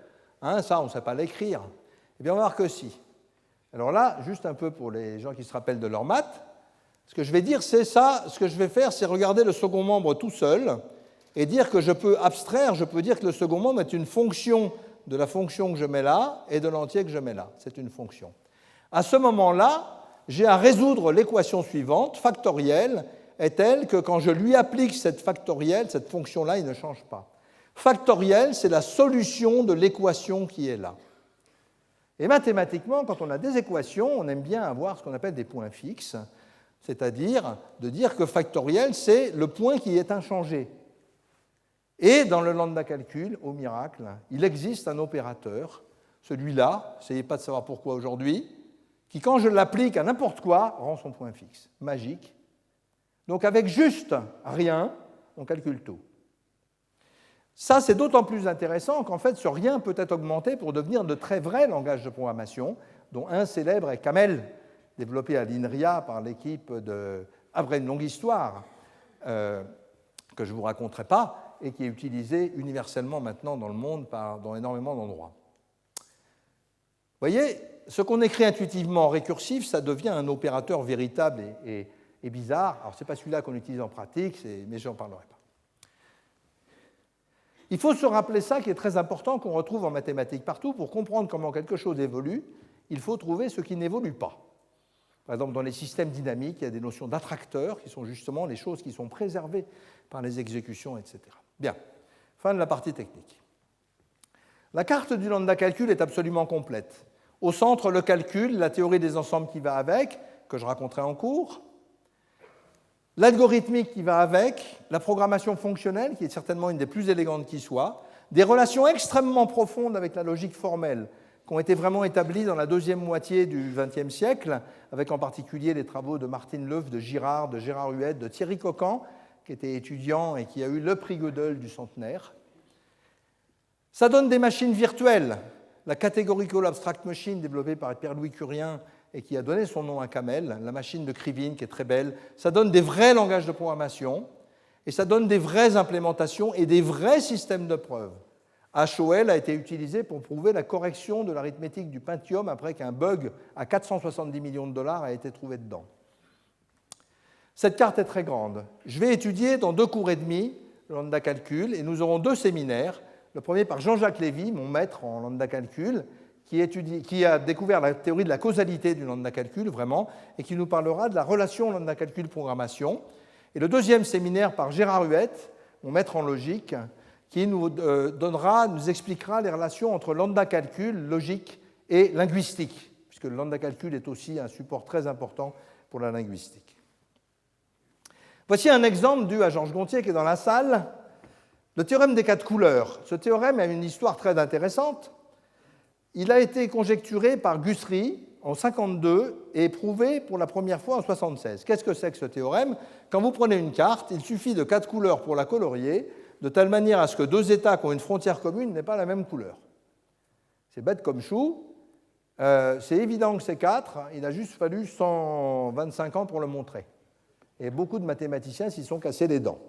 Hein, ça, on ne sait pas l'écrire. Eh bien, on va voir que si. Alors là, juste un peu pour les gens qui se rappellent de leur maths, ce que je vais dire, c'est ça. Ce que je vais faire, c'est regarder le second membre tout seul et dire que je peux abstraire, je peux dire que le second membre est une fonction de la fonction que je mets là et de l'entier que je mets là. C'est une fonction. À ce moment-là, j'ai à résoudre l'équation suivante, factorielle, est telle que quand je lui applique cette factorielle, cette fonction-là, il ne change pas. Factorielle, c'est la solution de l'équation qui est là. Et mathématiquement, quand on a des équations, on aime bien avoir ce qu'on appelle des points fixes, c'est-à-dire de dire que factoriel, c'est le point qui est inchangé. Et dans le lambda calcul, au miracle, il existe un opérateur, celui-là, n'essayez pas de savoir pourquoi aujourd'hui, qui, quand je l'applique à n'importe quoi, rend son point fixe. Magique. Donc avec juste rien, on calcule tout. Ça, c'est d'autant plus intéressant qu'en fait, ce rien peut être augmenté pour devenir de très vrais langages de programmation, dont un célèbre est Camel, développé à l'INRIA par l'équipe de... Après une longue histoire que je ne vous raconterai pas, et qui est utilisée universellement maintenant dans le monde dans énormément d'endroits. Vous voyez, ce qu'on écrit intuitivement en récursif, ça devient un opérateur véritable et bizarre. Alors, ce n'est pas celui-là qu'on utilise en pratique, mais je n'en parlerai pas. Il faut se rappeler ça qui est très important, qu'on retrouve en mathématiques partout. Pour comprendre comment quelque chose évolue, il faut trouver ce qui n'évolue pas. Par exemple, dans les systèmes dynamiques, il y a des notions d'attracteurs qui sont justement les choses qui sont préservées par les exécutions, etc. Bien, fin de la partie technique. La carte du lambda calcul est absolument complète. Au centre, le calcul, la théorie des ensembles qui va avec, que je raconterai en cours, l'algorithmique qui va avec, la programmation fonctionnelle, qui est certainement une des plus élégantes qui soit, des relations extrêmement profondes avec la logique formelle, qui ont été vraiment établies dans la deuxième moitié du XXe siècle, avec en particulier les travaux de Martine Löf, de Girard Huet, de Thierry Coquan, qui était étudiant et qui a eu le prix Gödel du centenaire. Ça donne des machines virtuelles. La Categorical Abstract Machine, développée par Pierre-Louis Curien et qui a donné son nom à Camel, la machine de Krivine, qui est très belle, ça donne des vrais langages de programmation et ça donne des vraies implémentations et des vrais systèmes de preuves. HOL a été utilisé pour prouver la correction de l'arithmétique du Pentium après qu'un bug à 470 millions de dollars a été trouvé dedans. Cette carte est très grande. Je vais étudier dans 2 cours et demi le lambda calcul et nous aurons 2 séminaires. Le premier par Jean-Jacques Lévy, mon maître en lambda calcul, qui a découvert la théorie de la causalité du lambda calcul, vraiment, et qui nous parlera de la relation lambda calcul programmation. Et le deuxième séminaire par Gérard Huet, mon maître en logique, qui nous expliquera les relations entre lambda calcul, logique et linguistique, puisque le lambda calcul est aussi un support très important pour la linguistique. Voici un exemple dû à Georges Gontier qui est dans la salle. Le théorème des 4 couleurs. Ce théorème a une histoire très intéressante. Il a été conjecturé par Guthrie en 1952 et prouvé pour la première fois en 1976. Qu'est-ce que c'est que ce théorème? Quand vous prenez une carte, il suffit de 4 couleurs pour la colorier, de telle manière à ce que 2 États qui ont une frontière commune n'aient pas la même couleur. C'est bête comme chou. C'est évident que c'est 4. Il a juste fallu 125 ans pour le montrer. Et beaucoup de mathématiciens s'y sont cassés les dents.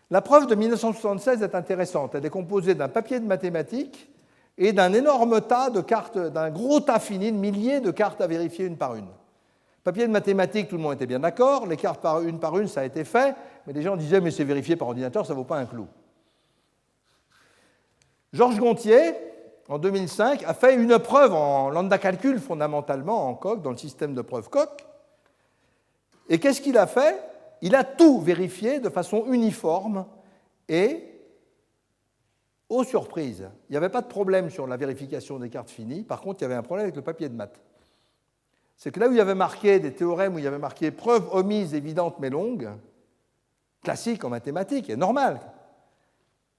La preuve de 1976 est intéressante. Elle est composée d'un papier de mathématiques et d'un énorme tas de cartes, d'un gros tas fini de milliers de cartes à vérifier une par une. Papier de mathématiques, tout le monde était bien d'accord. Les cartes par une, ça a été fait. Mais les gens disaient, mais c'est vérifié par ordinateur, ça ne vaut pas un clou. Georges Gontier, en 2005, a fait une preuve en lambda calcul, fondamentalement en Coq, dans le système de preuve Coq. Et qu'est-ce qu'il a fait? Il a tout vérifié de façon uniforme et, aux surprises, il n'y avait pas de problème sur la vérification des cartes finies. Par contre, il y avait un problème avec le papier de maths. C'est que là où il y avait marqué des théorèmes, où il y avait marqué preuve omise, évidente mais longue, classique en mathématiques, et normal,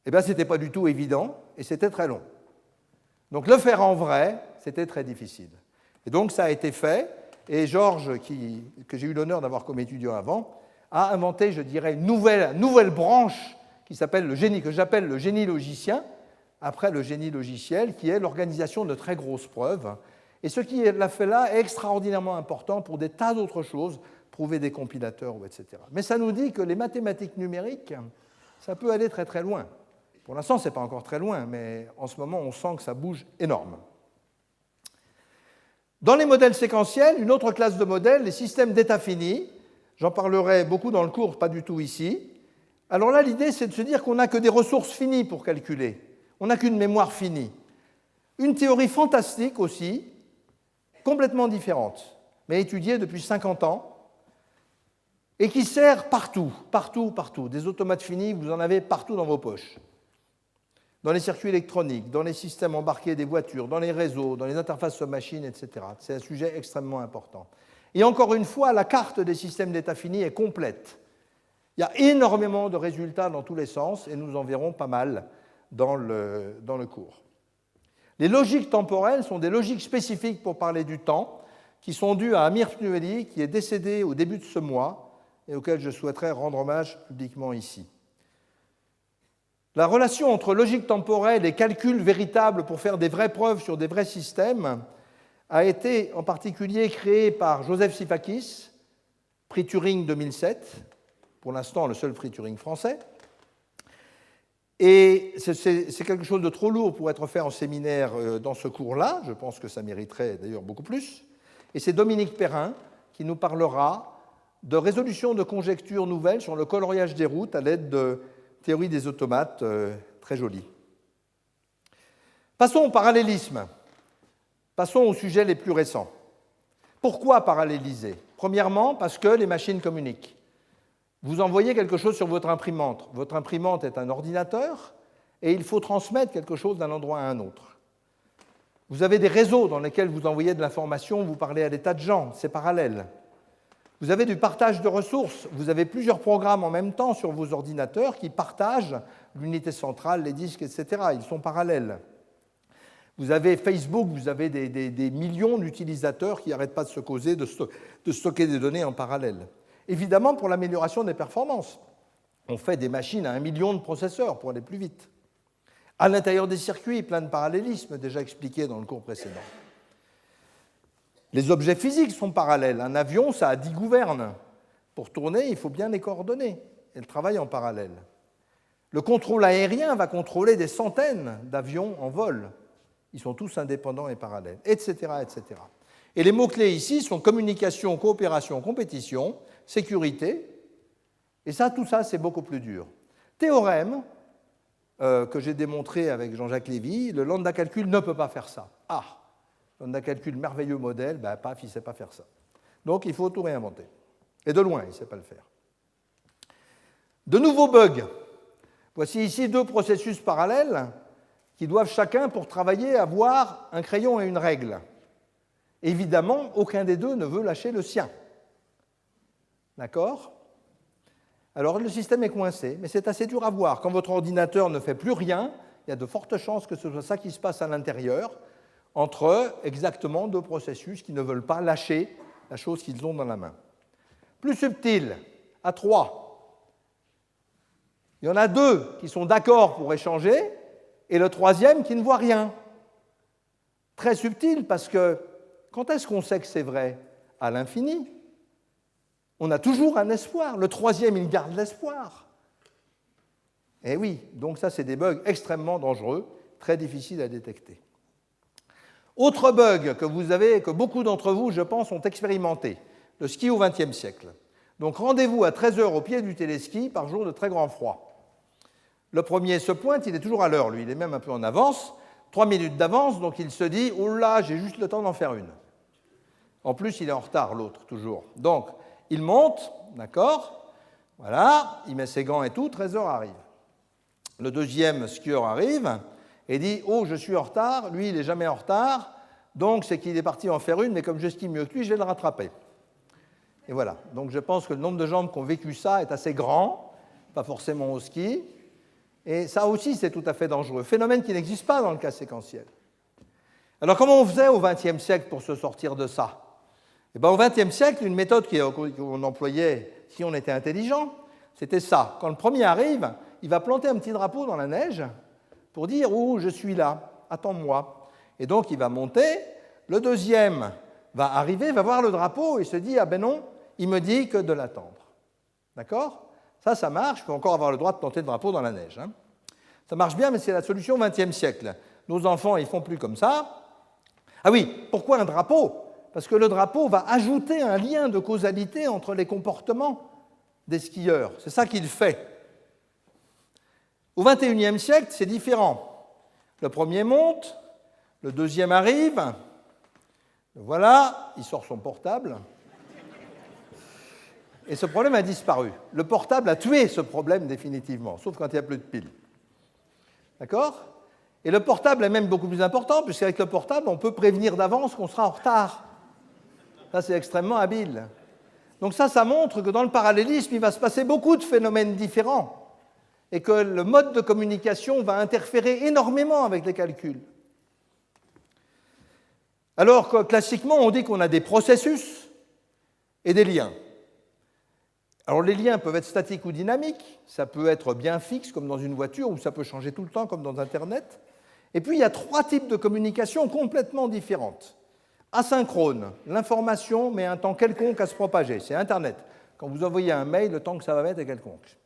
eh bien, ce n'était pas du tout évident et c'était très long. Donc, le faire en vrai, c'était très difficile. Et donc, ça a été fait. Et Georges, que j'ai eu l'honneur d'avoir comme étudiant avant, a inventé, je dirais, une nouvelle branche qui s'appelle le génie, que j'appelle le génie logicien, après le génie logiciel, qui est l'organisation de très grosses preuves. Et ce qu'il a fait là est extraordinairement important pour des tas d'autres choses, prouver des compilateurs, etc. Mais ça nous dit que les mathématiques numériques, ça peut aller très très loin. Pour l'instant, ce n'est pas encore très loin, mais en ce moment, on sent que ça bouge énorme. Dans les modèles séquentiels, une autre classe de modèles, les systèmes d'état finis. J'en parlerai beaucoup dans le cours, pas du tout ici. Alors là, l'idée, c'est de se dire qu'on n'a que des ressources finies pour calculer. On n'a qu'une mémoire finie. Une théorie fantastique aussi, complètement différente, mais étudiée depuis 50 ans, et qui sert partout, partout, partout. Des automates finis, vous en avez partout dans vos poches. Dans les circuits électroniques, dans les systèmes embarqués des voitures, dans les réseaux, dans les interfaces homme-machine, etc. C'est un sujet extrêmement important. Et encore une fois, la carte des systèmes d'état finis est complète. Il y a énormément de résultats dans tous les sens, et nous en verrons pas mal dans le cours. Les logiques temporelles sont des logiques spécifiques pour parler du temps, qui sont dues à Amir Pnueli, qui est décédé au début de ce mois, et auquel je souhaiterais rendre hommage publiquement ici. La relation entre logique temporelle et calcul véritable pour faire des vraies preuves sur des vrais systèmes a été en particulier créée par Joseph Sifakis, prix Turing 2007, pour l'instant le seul prix Turing français. Et c'est quelque chose de trop lourd pour être fait en séminaire dans ce cours-là, je pense que ça mériterait d'ailleurs beaucoup plus. Et c'est Dominique Perrin qui nous parlera de résolution de conjectures nouvelles sur le coloriage des routes à l'aide de théorie des automates, très jolie. Passons au parallélisme. Passons aux sujets les plus récents. Pourquoi paralléliser? Premièrement, parce que les machines communiquent. Vous envoyez quelque chose sur votre imprimante. Votre imprimante est un ordinateur et il faut transmettre quelque chose d'un endroit à un autre. Vous avez des réseaux dans lesquels vous envoyez de l'information, vous parlez à des tas de gens, c'est parallèle. Vous avez du partage de ressources. Vous avez plusieurs programmes en même temps sur vos ordinateurs qui partagent l'unité centrale, les disques, etc. Ils sont parallèles. Vous avez Facebook, vous avez des millions d'utilisateurs qui n'arrêtent pas de se causer, de stocker des données en parallèle. Évidemment, pour l'amélioration des performances, on fait des machines à 1 million de processeurs pour aller plus vite. À l'intérieur des circuits, plein de parallélismes déjà expliqués dans le cours précédent. Les objets physiques sont parallèles. Un avion, ça a 10 gouvernes. Pour tourner, il faut bien les coordonner. Elles travaillent en parallèle. Le contrôle aérien va contrôler des centaines d'avions en vol. Ils sont tous indépendants et parallèles, etc., etc. Et les mots-clés ici sont communication, coopération, compétition, sécurité. Et ça, tout ça, c'est beaucoup plus dur. Théorème que j'ai démontré avec Jean-Jacques Lévy, le lambda calcul ne peut pas faire ça. Ah, lambda calcul, merveilleux modèle, paf, il ne sait pas faire ça. Donc, il faut tout réinventer. Et de loin, il ne sait pas le faire. De nouveaux bugs. Voici ici 2 processus parallèles qui doivent chacun, pour travailler, avoir un crayon et une règle. Évidemment, aucun des deux ne veut lâcher le sien. D'accord? Alors le système est coincé, mais c'est assez dur à voir. Quand votre ordinateur ne fait plus rien, il y a de fortes chances que ce soit ça qui se passe à l'intérieur, entre exactement 2 processus qui ne veulent pas lâcher la chose qu'ils ont dans la main. Plus subtil, à 3. Il y en a 2 qui sont d'accord pour échanger, et le 3e qui ne voit rien. Très subtil, parce que quand est-ce qu'on sait que c'est vrai? À l'infini. On a toujours un espoir. Le 3e, il garde l'espoir. Eh oui, donc ça, c'est des bugs extrêmement dangereux, très difficiles à détecter. Autre bug que vous avez, que beaucoup d'entre vous, je pense, ont expérimenté, le ski au XXe siècle. Donc rendez-vous à 13h au pied du téléski par jour de très grand froid. Le premier se pointe, il est toujours à l'heure, lui, il est même un peu en avance, 3 minutes d'avance, donc il se dit « Oh là, j'ai juste le temps d'en faire une ». En plus, il est en retard, l'autre, toujours. Donc, il monte, d'accord, voilà, il met ses gants et tout, 13h arrive. Le deuxième skieur arrive et dit « Oh, je suis en retard », lui, il n'est jamais en retard, donc c'est qu'il est parti en faire une, mais comme je skie mieux que lui, je vais le rattraper. Et voilà, donc je pense que le nombre de gens qui ont vécu ça est assez grand, pas forcément au ski, et ça aussi, c'est tout à fait dangereux. Phénomène qui n'existe pas dans le cas séquentiel. Alors, comment on faisait au XXe siècle pour se sortir de ça? Eh bien, au XXe siècle, une méthode qu'on employait si on était intelligent, c'était ça. Quand le premier arrive, il va planter un petit drapeau dans la neige pour dire « Oh, je suis là, attends-moi ». Et donc, il va monter. Le deuxième va arriver, va voir le drapeau et se dit « Ah ben non, il me dit que de l'attendre ». D'accord ? Ça marche, il faut encore avoir le droit de planter le drapeau dans la neige. Hein. Ça marche bien, mais c'est la solution au XXe siècle. Nos enfants, ils ne font plus comme ça. Ah oui, pourquoi un drapeau? Parce que le drapeau va ajouter un lien de causalité entre les comportements des skieurs. C'est ça qu'il fait. Au XXIe siècle, c'est différent. Le premier monte, le deuxième arrive, voilà, il sort son portable. Et ce problème a disparu. Le portable a tué ce problème définitivement, sauf quand il n'y a plus de piles. D'accord? Et le portable est même beaucoup plus important, puisqu'avec le portable, on peut prévenir d'avance qu'on sera en retard. Ça, c'est extrêmement habile. Donc ça montre que dans le parallélisme, il va se passer beaucoup de phénomènes différents et que le mode de communication va interférer énormément avec les calculs. Alors que classiquement, on dit qu'on a des processus et des liens. Alors les liens peuvent être statiques ou dynamiques, ça peut être bien fixe comme dans une voiture ou ça peut changer tout le temps comme dans Internet. Et puis il y a 3 types de communication complètement différentes. Asynchrone, l'information met un temps quelconque à se propager, c'est Internet. Quand vous envoyez un mail, le temps que ça va mettre est quelconque.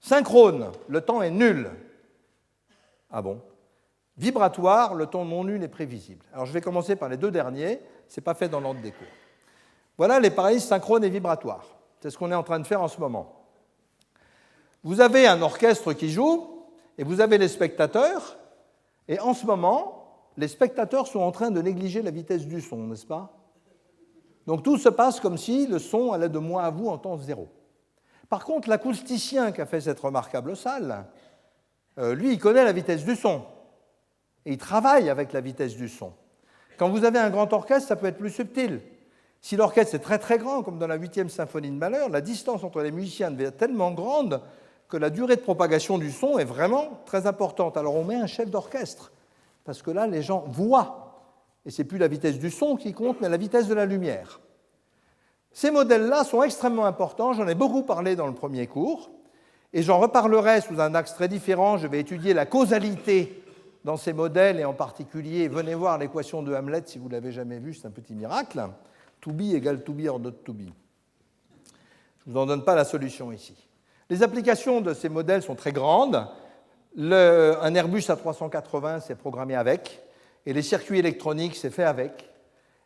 Synchrone, le temps est nul. Ah bon? Vibratoire, le temps non nul est prévisible. Alors je vais commencer par les 2 derniers, ce n'est pas fait dans l'ordre des cours. Voilà les parallélismes synchrones et vibratoires. C'est ce qu'on est en train de faire en ce moment. Vous avez un orchestre qui joue, et vous avez les spectateurs, et en ce moment, les spectateurs sont en train de négliger la vitesse du son, n'est-ce pas? Donc tout se passe comme si le son allait de moi à vous en temps zéro. Par contre, l'acousticien qui a fait cette remarquable salle, lui, il connaît la vitesse du son. Et il travaille avec la vitesse du son. Quand vous avez un grand orchestre, ça peut être plus subtil. Si l'orchestre est très très grand, comme dans la 8e symphonie de Mahler, la distance entre les musiciens devient tellement grande que la durée de propagation du son est vraiment très importante. Alors on met un chef d'orchestre, parce que là, les gens voient. Et ce n'est plus la vitesse du son qui compte, mais la vitesse de la lumière. Ces modèles-là sont extrêmement importants, j'en ai beaucoup parlé dans le premier cours, et j'en reparlerai sous un axe très différent. Je vais étudier la causalité dans ces modèles, et en particulier, venez voir l'équation de Hamlet, si vous ne l'avez jamais vue, c'est un petit miracle. To be égale to be or not to be. Je ne vous en donne pas la solution ici. Les applications de ces modèles sont très grandes. Un Airbus A380, c'est programmé avec, et les circuits électroniques, c'est fait avec.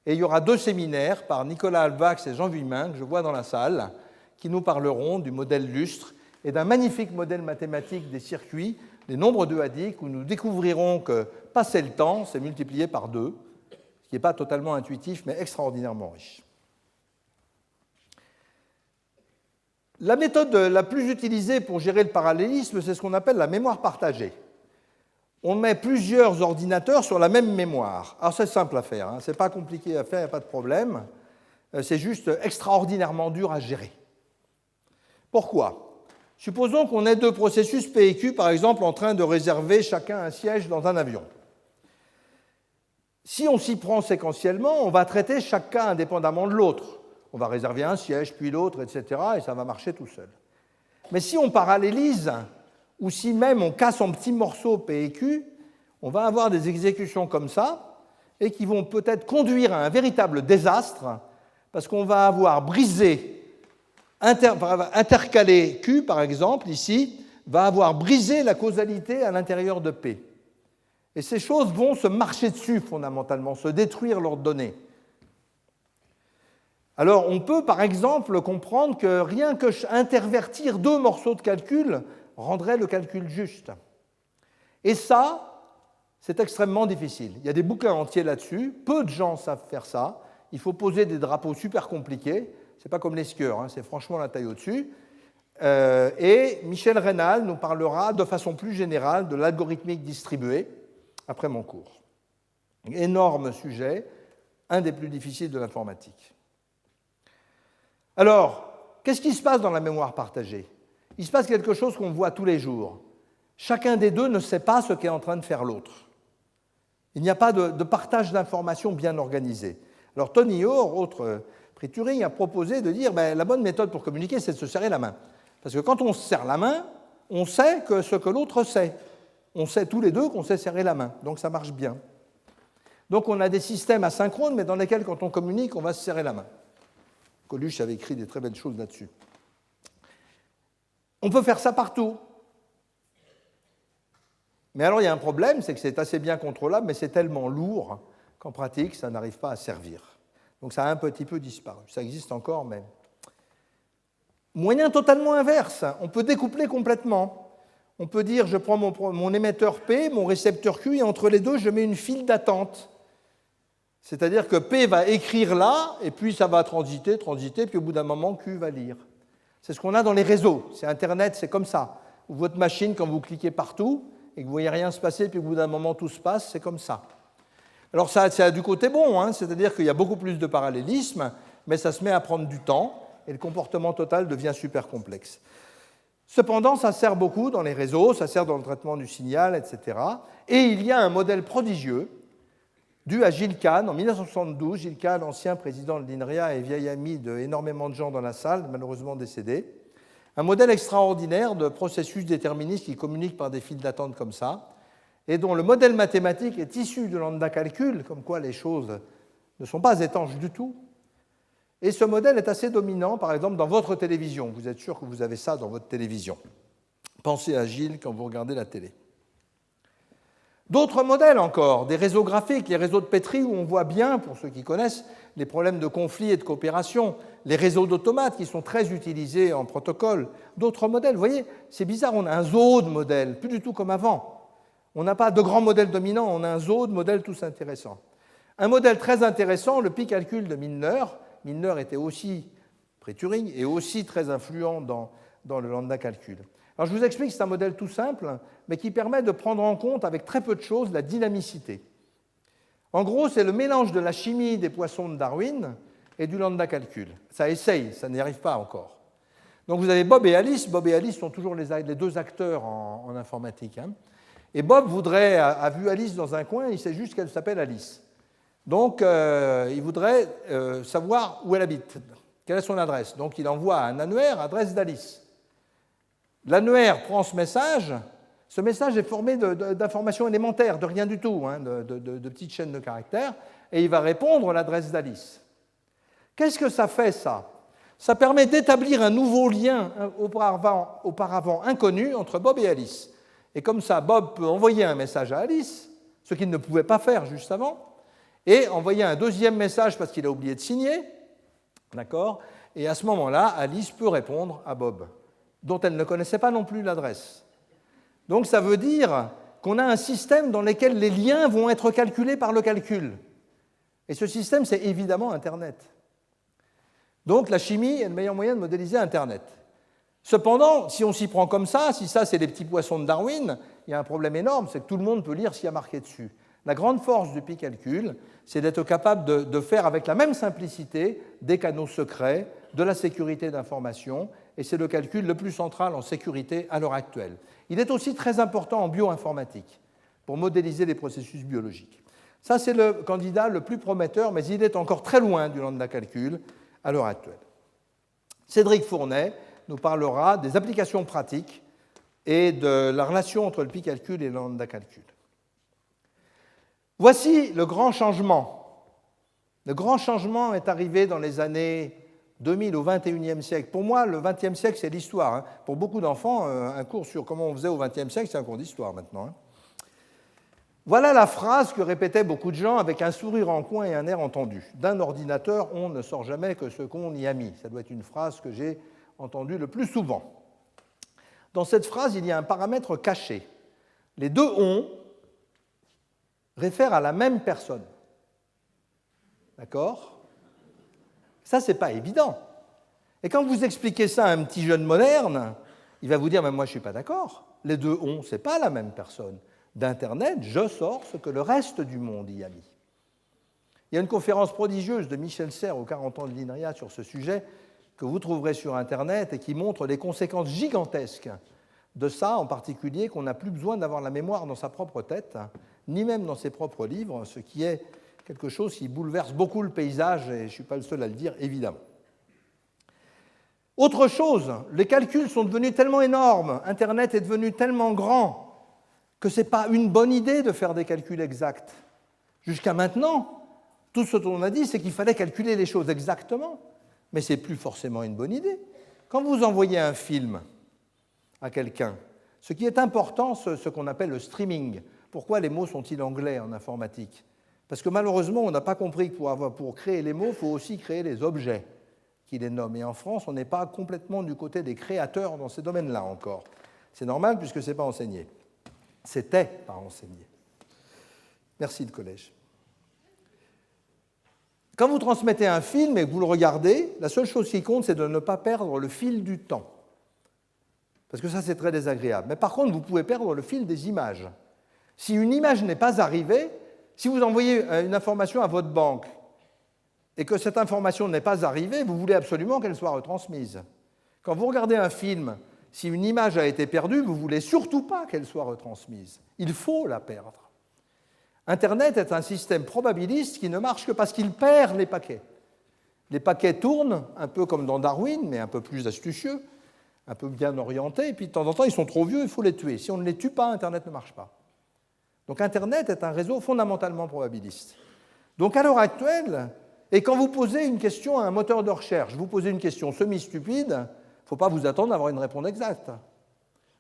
Et il y aura 2 séminaires par Nicolas Alvax et Jean Vuillemin, que je vois dans la salle, qui nous parleront du modèle lustre et d'un magnifique modèle mathématique des circuits, les nombres duadiques, où nous découvrirons que passer le temps, c'est multiplié par 2, ce qui n'est pas totalement intuitif, mais extraordinairement riche. La méthode la plus utilisée pour gérer le parallélisme, c'est ce qu'on appelle la mémoire partagée. On met plusieurs ordinateurs sur la même mémoire. Alors c'est simple à faire, ce n'est pas compliqué à faire, il n'y a pas de problème. C'est juste extraordinairement dur à gérer. Pourquoi? Supposons qu'on ait 2 processus P et Q, par exemple, en train de réserver chacun un siège dans un avion. Si on s'y prend séquentiellement, on va traiter chaque cas indépendamment de l'autre. On va réserver un siège, puis l'autre, etc., et ça va marcher tout seul. Mais si on parallélise, ou si même on casse en petits morceaux P et Q, on va avoir des exécutions comme ça, et qui vont peut-être conduire à un véritable désastre, parce qu'on va avoir brisé, intercalé Q, par exemple, ici, va avoir brisé la causalité à l'intérieur de P. Et ces choses vont se marcher dessus, fondamentalement, se détruire leurs données. Alors, on peut, par exemple, comprendre que rien que intervertir 2 morceaux de calcul rendrait le calcul juste. Et ça, c'est extrêmement difficile. Il y a des bouquins entiers là-dessus, peu de gens savent faire ça. Il faut poser des drapeaux super compliqués. Ce n'est pas comme les skieurs, c'est franchement la taille au-dessus. Et Michel Reynal nous parlera de façon plus générale de l'algorithmique distribuée après mon cours. Énorme sujet, un des plus difficiles de l'informatique. Alors, qu'est-ce qui se passe dans la mémoire partagée? Il se passe quelque chose qu'on voit tous les jours. Chacun des deux ne sait pas ce qu'est en train de faire l'autre. Il n'y a pas de partage d'informations bien organisé. Alors Tony Hoare, autre prix Turing, a proposé de dire la bonne méthode pour communiquer, c'est de se serrer la main. Parce que quand on se serre la main, on sait que ce que l'autre sait. On sait tous les deux qu'on sait serrer la main, donc ça marche bien. Donc on a des systèmes asynchrones, mais dans lesquels, quand on communique, on va se serrer la main. Coluche avait écrit des très belles choses là-dessus. On peut faire ça partout. Mais alors il y a un problème, c'est que c'est assez bien contrôlable, mais c'est tellement lourd qu'en pratique, ça n'arrive pas à servir. Donc ça a un petit peu disparu. Ça existe encore, mais... Moyen totalement inverse, on peut découpler complètement. On peut dire, je prends mon émetteur P, mon récepteur Q, et entre les deux, je mets une file d'attente. C'est-à-dire que P va écrire là, et puis ça va transiter, puis au bout d'un moment, Q va lire. C'est ce qu'on a dans les réseaux. C'est Internet, c'est comme ça. Votre machine, quand vous cliquez partout, et que vous ne voyez rien se passer, puis au bout d'un moment, tout se passe, c'est comme ça. Alors ça a du côté bon, c'est-à-dire qu'il y a beaucoup plus de parallélisme, mais ça se met à prendre du temps, et le comportement total devient super complexe. Cependant, ça sert beaucoup dans les réseaux, ça sert dans le traitement du signal, etc. Et il y a un modèle prodigieux dû à Gilles Kahn en 1972. Gilles Kahn, ancien président de l'INRIA et vieil ami d'énormément de gens dans la salle, malheureusement décédé. Un modèle extraordinaire de processus déterministes qui communiquent par des files d'attente comme ça, et dont le modèle mathématique est issu de lambda calcul, comme quoi les choses ne sont pas étanches du tout. Et ce modèle est assez dominant, par exemple, dans votre télévision. Vous êtes sûr que vous avez ça dans votre télévision. Pensez à Gilles quand vous regardez la télé. D'autres modèles encore, des réseaux graphiques, les réseaux de Petri, où on voit bien, pour ceux qui connaissent, les problèmes de conflit et de coopération, les réseaux d'automates qui sont très utilisés en protocole, d'autres modèles. Vous voyez, c'est bizarre, on a un zoo de modèles, plus du tout comme avant. On n'a pas de grands modèles dominants, on a un zoo de modèles tous intéressants. Un modèle très intéressant, le pi-calcul de Milnor. Milnor était aussi, après Turing, et aussi très influent dans le lambda calcul. Alors je vous explique, c'est un modèle tout simple, mais qui permet de prendre en compte avec très peu de choses la dynamicité. En gros, c'est le mélange de la chimie des poissons de Darwin et du lambda calcul. Ça essaye, ça n'y arrive pas encore. Donc vous avez Bob et Alice. Bob et Alice sont toujours les deux acteurs en informatique. Et Bob a vu Alice dans un coin, il sait juste qu'elle s'appelle Alice. Donc il voudrait savoir où elle habite, quelle est son adresse. Donc il envoie un annuaire, adresse d'Alice. L'annuaire prend ce message est formé d'informations élémentaires, de rien du tout, de petites chaînes de caractères, et il va répondre à l'adresse d'Alice. Qu'est-ce que ça fait, ça ? Ça permet d'établir un nouveau lien auparavant inconnu entre Bob et Alice. Et comme ça, Bob peut envoyer un message à Alice, ce qu'il ne pouvait pas faire juste avant, et envoyer un deuxième message parce qu'il a oublié de signer, d'accord ? Et à ce moment-là, Alice peut répondre à Bob, dont elle ne connaissait pas non plus l'adresse. Donc ça veut dire qu'on a un système dans lequel les liens vont être calculés par le calcul. Et ce système, c'est évidemment Internet. Donc la chimie est le meilleur moyen de modéliser Internet. Cependant, si on s'y prend comme ça, si ça c'est les petits poissons de Darwin, il y a un problème énorme, c'est que tout le monde peut lire ce qu'il y a marqué dessus. La grande force du pi-calcul, c'est d'être capable de faire avec la même simplicité des canaux secrets, de la sécurité d'information, et c'est le calcul le plus central en sécurité à l'heure actuelle. Il est aussi très important en bioinformatique, pour modéliser les processus biologiques. Ça, c'est le candidat le plus prometteur, mais il est encore très loin du lambda calcul à l'heure actuelle. Cédric Fournet nous parlera des applications pratiques et de la relation entre le pi-calcul et le lambda calcul. Voici le grand changement. Le grand changement est arrivé dans les années 2000 au XXIe siècle. Pour moi, le XXe siècle, c'est l'histoire. Pour beaucoup d'enfants, un cours sur comment on faisait au XXe siècle, c'est un cours d'histoire maintenant. Voilà la phrase que répétaient beaucoup de gens avec un sourire en coin et un air entendu. D'un ordinateur, on ne sort jamais que ce qu'on y a mis. Ça doit être une phrase que j'ai entendue le plus souvent. Dans cette phrase, il y a un paramètre caché. Les deux « on » réfèrent à la même personne. D'accord ? Ça, ce n'est pas évident. Et quand vous expliquez ça à un petit jeune moderne, il va vous dire « mais moi, je ne suis pas d'accord. Les deux « on », ce n'est pas la même personne. D'Internet, je sors ce que le reste du monde y a mis. » Il y a une conférence prodigieuse de Michel Serres aux 40 ans de l'INRIA sur ce sujet que vous trouverez sur Internet et qui montre les conséquences gigantesques de ça, en particulier qu'on n'a plus besoin d'avoir la mémoire dans sa propre tête, ni même dans ses propres livres, ce qui est quelque chose qui bouleverse beaucoup le paysage, et je ne suis pas le seul à le dire, évidemment. Autre chose, les calculs sont devenus tellement énormes, Internet est devenu tellement grand, que ce n'est pas une bonne idée de faire des calculs exacts. Jusqu'à maintenant, tout ce dont on a dit, c'est qu'il fallait calculer les choses exactement, mais ce n'est plus forcément une bonne idée. Quand vous envoyez un film à quelqu'un, ce qui est important, ce qu'on appelle le streaming. Pourquoi les mots sont-ils anglais en informatique ? Parce que malheureusement, on n'a pas compris que pour créer les mots, il faut aussi créer les objets qui les nomment. Et en France, on n'est pas complètement du côté des créateurs dans ces domaines-là encore. C'est normal puisque ce n'est pas enseigné. C'était pas enseigné. Merci le collège. Quand vous transmettez un film et que vous le regardez, la seule chose qui compte, c'est de ne pas perdre le fil du temps. Parce que ça, c'est très désagréable. Mais par contre, vous pouvez perdre le fil des images. Si une image n'est pas arrivée, si vous envoyez une information à votre banque et que cette information n'est pas arrivée, vous voulez absolument qu'elle soit retransmise. Quand vous regardez un film, si une image a été perdue, vous ne voulez surtout pas qu'elle soit retransmise. Il faut la perdre. Internet est un système probabiliste qui ne marche que parce qu'il perd les paquets. Les paquets tournent, un peu comme dans Darwin, mais un peu plus astucieux, un peu bien orientés, et puis de temps en temps, ils sont trop vieux, il faut les tuer. Si on ne les tue pas, Internet ne marche pas. Donc Internet est un réseau fondamentalement probabiliste. Donc à l'heure actuelle, et quand vous posez une question à un moteur de recherche, vous posez une question semi-stupide, il ne faut pas vous attendre à avoir une réponse exacte.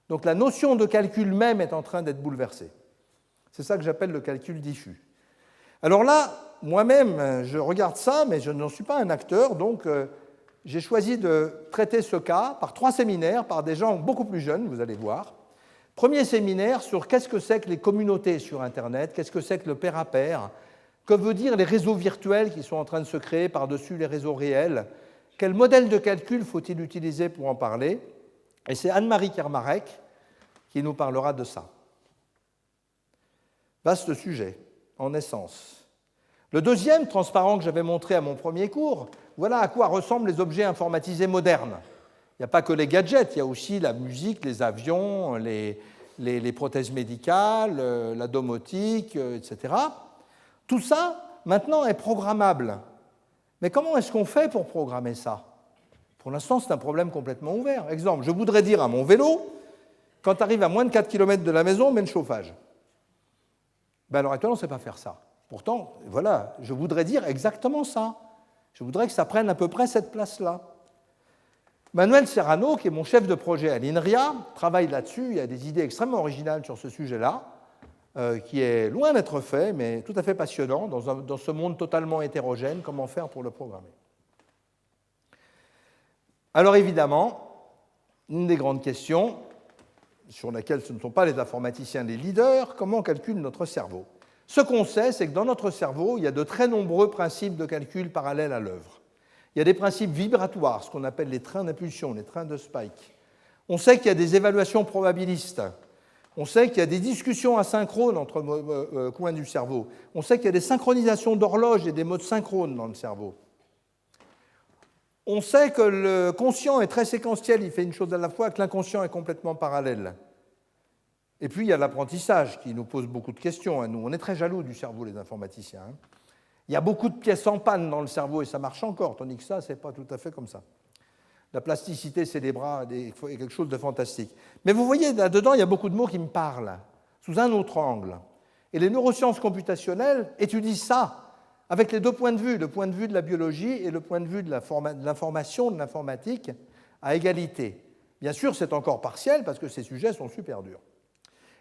Donc la notion de calcul même est en train d'être bouleversée. C'est ça que j'appelle le calcul diffus. Alors là, moi-même, je regarde ça, mais je n'en suis pas un acteur, donc j'ai choisi de traiter ce cas par 3 séminaires, par des gens beaucoup plus jeunes, vous allez voir. Premier séminaire sur qu'est-ce que c'est que les communautés sur Internet, qu'est-ce que c'est que le pair à pair, que veut dire les réseaux virtuels qui sont en train de se créer par-dessus les réseaux réels, quel modèle de calcul faut-il utiliser pour en parler. Et c'est Anne-Marie Kermarek qui nous parlera de ça. Vaste sujet, en essence. Le deuxième, transparent, que j'avais montré à mon premier cours, voilà à quoi ressemblent les objets informatisés modernes. Il n'y a pas que les gadgets, il y a aussi la musique, les avions, les prothèses médicales, la domotique, etc. Tout ça, maintenant, est programmable. Mais comment est-ce qu'on fait pour programmer ça? Pour l'instant, c'est un problème complètement ouvert. Exemple, je voudrais dire à mon vélo, quand tu arrives à moins de 4 km de la maison, mets le chauffage. Ben, à l'heure actuelle, on ne sait pas faire ça. Pourtant, voilà, je voudrais dire exactement ça. Je voudrais que ça prenne à peu près cette place-là. Manuel Serrano, qui est mon chef de projet à l'INRIA, travaille là-dessus. Il y a des idées extrêmement originales sur ce sujet-là, qui est loin d'être fait, mais tout à fait passionnant, dans ce monde totalement hétérogène, comment faire pour le programmer. Alors évidemment, une des grandes questions, sur laquelle ce ne sont pas les informaticiens les leaders, comment on calcule notre cerveau? Ce qu'on sait, c'est que dans notre cerveau, il y a de très nombreux principes de calcul parallèles à l'œuvre. Il y a des principes vibratoires, ce qu'on appelle les trains d'impulsion, les trains de Spike. On sait qu'il y a des évaluations probabilistes. On sait qu'il y a des discussions asynchrones entre coins du cerveau. On sait qu'il y a des synchronisations d'horloges et des modes synchrones dans le cerveau. On sait que le conscient est très séquentiel, il fait une chose à la fois, que l'inconscient est complètement parallèle. Et puis il y a l'apprentissage qui nous pose beaucoup de questions à nous. On est très jaloux du cerveau, les informaticiens. Il y a beaucoup de pièces en panne dans le cerveau et ça marche encore, tandis que ça, ce n'est pas tout à fait comme ça. La plasticité cérébrale est quelque chose de fantastique. Mais vous voyez, là-dedans, il y a beaucoup de mots qui me parlent, sous un autre angle. Et les neurosciences computationnelles étudient ça, avec les deux points de vue, le point de vue de la biologie et le point de vue de l'information, de l'informatique, à égalité. Bien sûr, c'est encore partiel, parce que ces sujets sont super durs.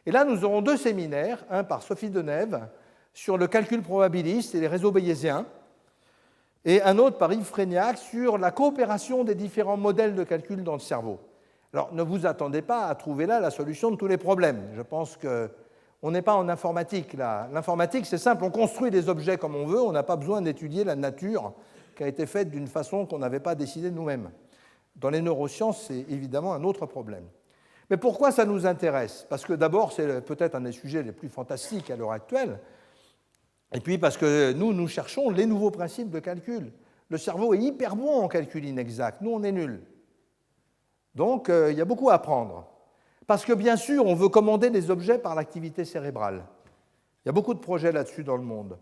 Et là, nous aurons deux séminaires, un par Sophie Denève, sur le calcul probabiliste et les réseaux bayésiens, et un autre par Yves Frégnac sur la coopération des différents modèles de calcul dans le cerveau. Alors, ne vous attendez pas à trouver là la solution de tous les problèmes. Je pense qu'on n'est pas en informatique, là. L'informatique, c'est simple, on construit des objets comme on veut, on n'a pas besoin d'étudier la nature qui a été faite d'une façon qu'on n'avait pas décidée nous-mêmes. Dans les neurosciences, c'est évidemment un autre problème. Mais pourquoi ça nous intéresse? Parce que d'abord, c'est peut-être un des sujets les plus fantastiques à l'heure actuelle, et puis parce que nous cherchons les nouveaux principes de calcul. Le cerveau est hyper bon en calcul inexact, nous on est nuls. Donc il y a beaucoup à apprendre. Parce que bien sûr, on veut commander des objets par l'activité cérébrale. Il y a beaucoup de projets là-dessus dans le monde.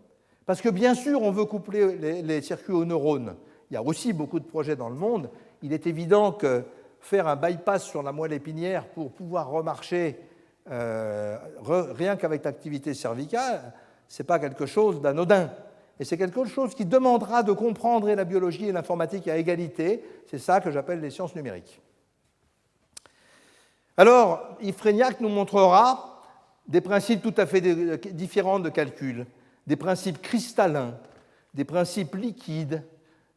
Parce que bien sûr, on veut coupler les circuits aux neurones. Il y a aussi beaucoup de projets dans le monde. Il est évident que faire un bypass sur la moelle épinière pour pouvoir remarcher rien qu'avec l'activité cervicale, ce n'est pas quelque chose d'anodin. Et c'est quelque chose qui demandera de comprendre la biologie et l'informatique à égalité. C'est ça que j'appelle les sciences numériques. Alors, Yves Frégnac nous montrera des principes tout à fait différents de calcul, des principes cristallins, des principes liquides,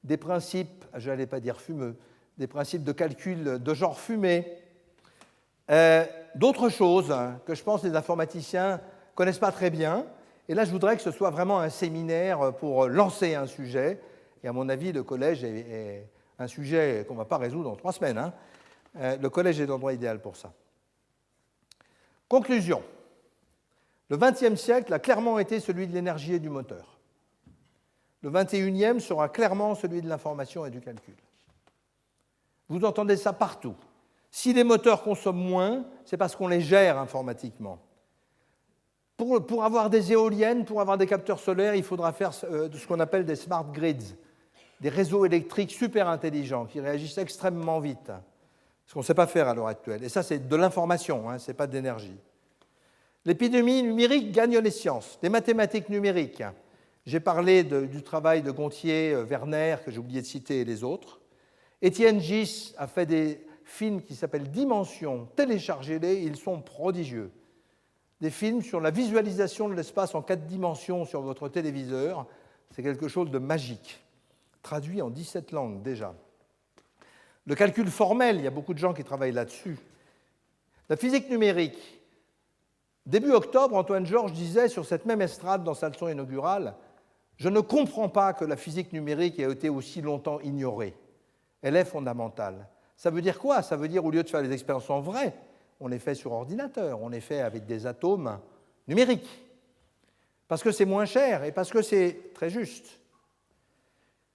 des principes, je n'allais pas dire fumeux, des principes de calcul de genre fumé, d'autres choses que je pense les informaticiens ne connaissent pas très bien. Et là, je voudrais que ce soit vraiment un séminaire pour lancer un sujet. Et à mon avis, le collège est un sujet qu'on ne va pas résoudre en 3 semaines. Le collège est l'endroit idéal pour ça. Conclusion. Le XXe siècle a clairement été celui de l'énergie et du moteur. Le XXIe sera clairement celui de l'information et du calcul. Vous entendez ça partout. Si les moteurs consomment moins, c'est parce qu'on les gère informatiquement. Pour avoir des éoliennes, pour avoir des capteurs solaires, il faudra faire ce qu'on appelle des smart grids, des réseaux électriques super intelligents qui réagissent extrêmement vite, ce qu'on ne sait pas faire à l'heure actuelle. Et ça, c'est de l'information, ce n'est pas de l'énergie. L'épidémie numérique gagne les sciences, les mathématiques numériques. J'ai parlé du travail de Gontier, Werner, que j'ai oublié de citer, et les autres. Étienne Gis a fait des films qui s'appellent Dimensions. Téléchargez-les, ils sont prodigieux. Des films sur la visualisation de l'espace en 4 dimensions sur votre téléviseur, c'est quelque chose de magique, traduit en 17 langues déjà. Le calcul formel, il y a beaucoup de gens qui travaillent là-dessus. La physique numérique, Début octobre, Antoine Georges disait sur cette même estrade dans sa leçon inaugurale « Je ne comprends pas que la physique numérique ait été aussi longtemps ignorée. Elle est fondamentale. » Ça veut dire quoi? Ça veut dire, au lieu de faire les expériences en vrai, on les fait sur ordinateur, on les fait avec des atomes numériques. Parce que c'est moins cher et parce que c'est très juste.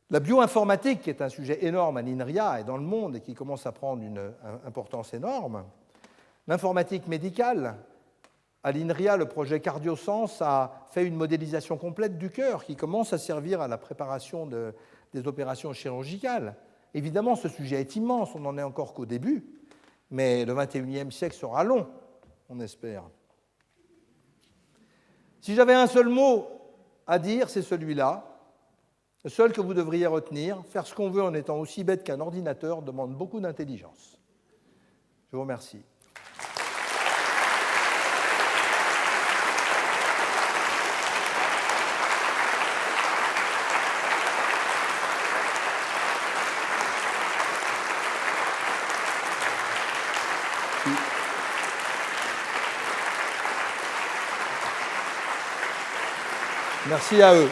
La bioinformatique, qui est un sujet énorme à l'INRIA et dans le monde et qui commence à prendre une importance énorme, l'informatique médicale, à l'INRIA, le projet CardioSens a fait une modélisation complète du cœur qui commence à servir à la préparation des opérations chirurgicales. Évidemment, ce sujet est immense, on n'en est encore qu'au début, mais le XXIe siècle sera long, on espère. Si j'avais un seul mot à dire, c'est celui-là. Le seul que vous devriez retenir, faire ce qu'on veut en étant aussi bête qu'un ordinateur demande beaucoup d'intelligence. Je vous remercie. Merci à eux.